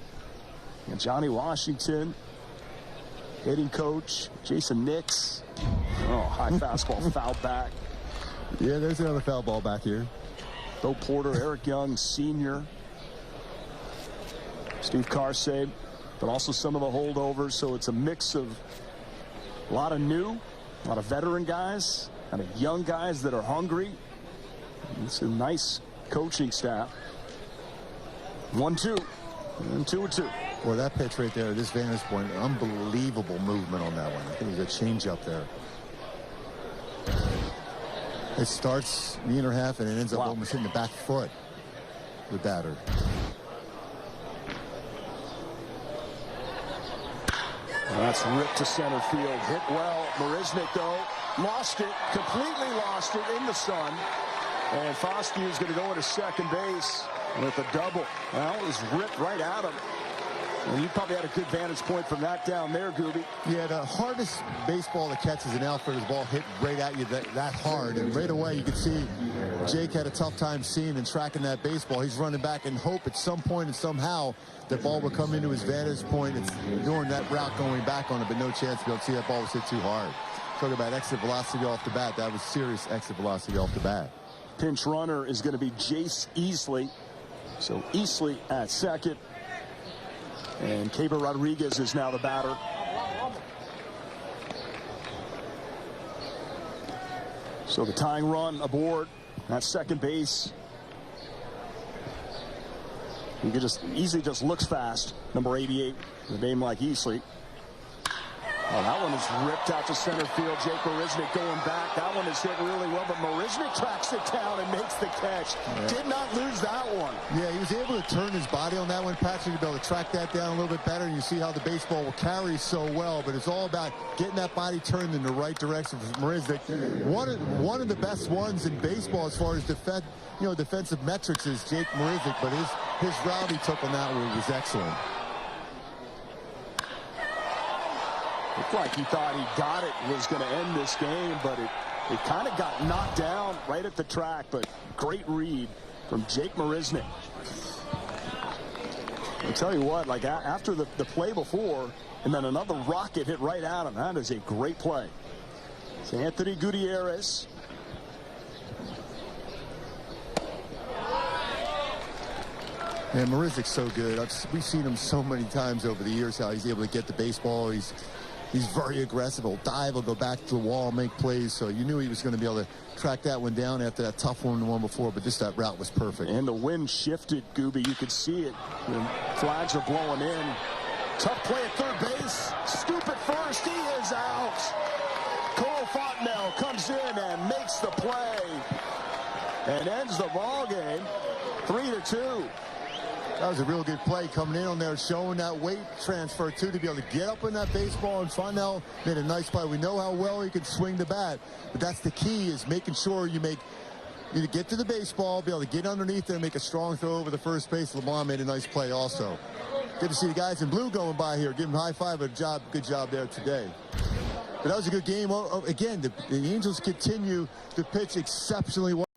and Johnny Washington, hitting coach, Jason Nix. Oh, high fastball fouled back. Yeah, there's another foul ball back here. Bo Porter, Eric Young, Sr., Steve Carsey, but also some of the holdovers. So it's a mix of a lot of new, a lot of veteran guys, and young guys that are hungry. It's a nice coaching staff. 1-2, and 2-2. Well, that pitch right there, this vantage point, unbelievable movement on that one. I think it was a changeup there. It starts the inner half and it ends up almost hitting the back foot. The batter. Well, that's ripped to center field. Hit well. Marisnik, though, lost it. Completely lost it in the sun. And Foscue is going to go into second base with a double. Well, it was ripped right at him. And you probably had a good vantage point from that down there, Gooby. Yeah, the hardest baseball to catch is an outfielder's ball hit right at you that hard. And right away you could see Jake had a tough time seeing and tracking that baseball. He's running back and hope at some point and somehow that ball would come into his vantage point. It's ignoring that route going back on it, but no chance to be able to see that ball was hit too hard. Talking about exit velocity off the bat. That was serious exit velocity off the bat. Pinch runner is going to be Jace Easley. So Easley at second. And Caber Rodriguez is now the batter. So the tying run aboard at second base. He could easily looks fast. Number 88, the name like Easley. Oh, that one is ripped out to center field. Jake Marisnik going back. That one is hit really well, but Marisnik tracks it down and makes the catch. Yeah. Did not lose that one. Yeah, he was able to turn his body on that one, Patrick, to be able to track that down a little bit better. And you see how the baseball will carry so well, but it's all about getting that body turned in the right direction for Marisnik. One of the best ones in baseball as far as defensive metrics is Jake Marisnik, but his route he took on that one was excellent. Looked like he thought he got it, was going to end this game, but it kind of got knocked down right at the track. But great read from Jake Marisnik. I'll tell you what, like after the play before, and then another rocket hit right at him. That is a great play. It's Anthony Gutierrez. And Marisnik's so good. We've seen him so many times over the years, how he's able to get the baseball. He's very aggressive. He'll dive, he'll go back to the wall, make plays. So you knew he was going to be able to track that one down after that tough one, the one before. But that route was perfect. And the wind shifted, Gooby. You could see it. The flags are blowing in. Tough play at third base. Scoop at first. He is out. Cole Fontenelle comes in and makes the play and ends the ball game 3-2. That was a real good play coming in on there, showing that weight transfer, too, to be able to get up in that baseball. And Fontenelle made a nice play. We know how well he can swing the bat, but that's the key, is making sure you get to the baseball, be able to get underneath there and make a strong throw over the first base. LeBlanc made a nice play also. Good to see the guys in blue going by here. Give them a high five. Good job there today. But that was a good game. Again, the Angels continue to pitch exceptionally well.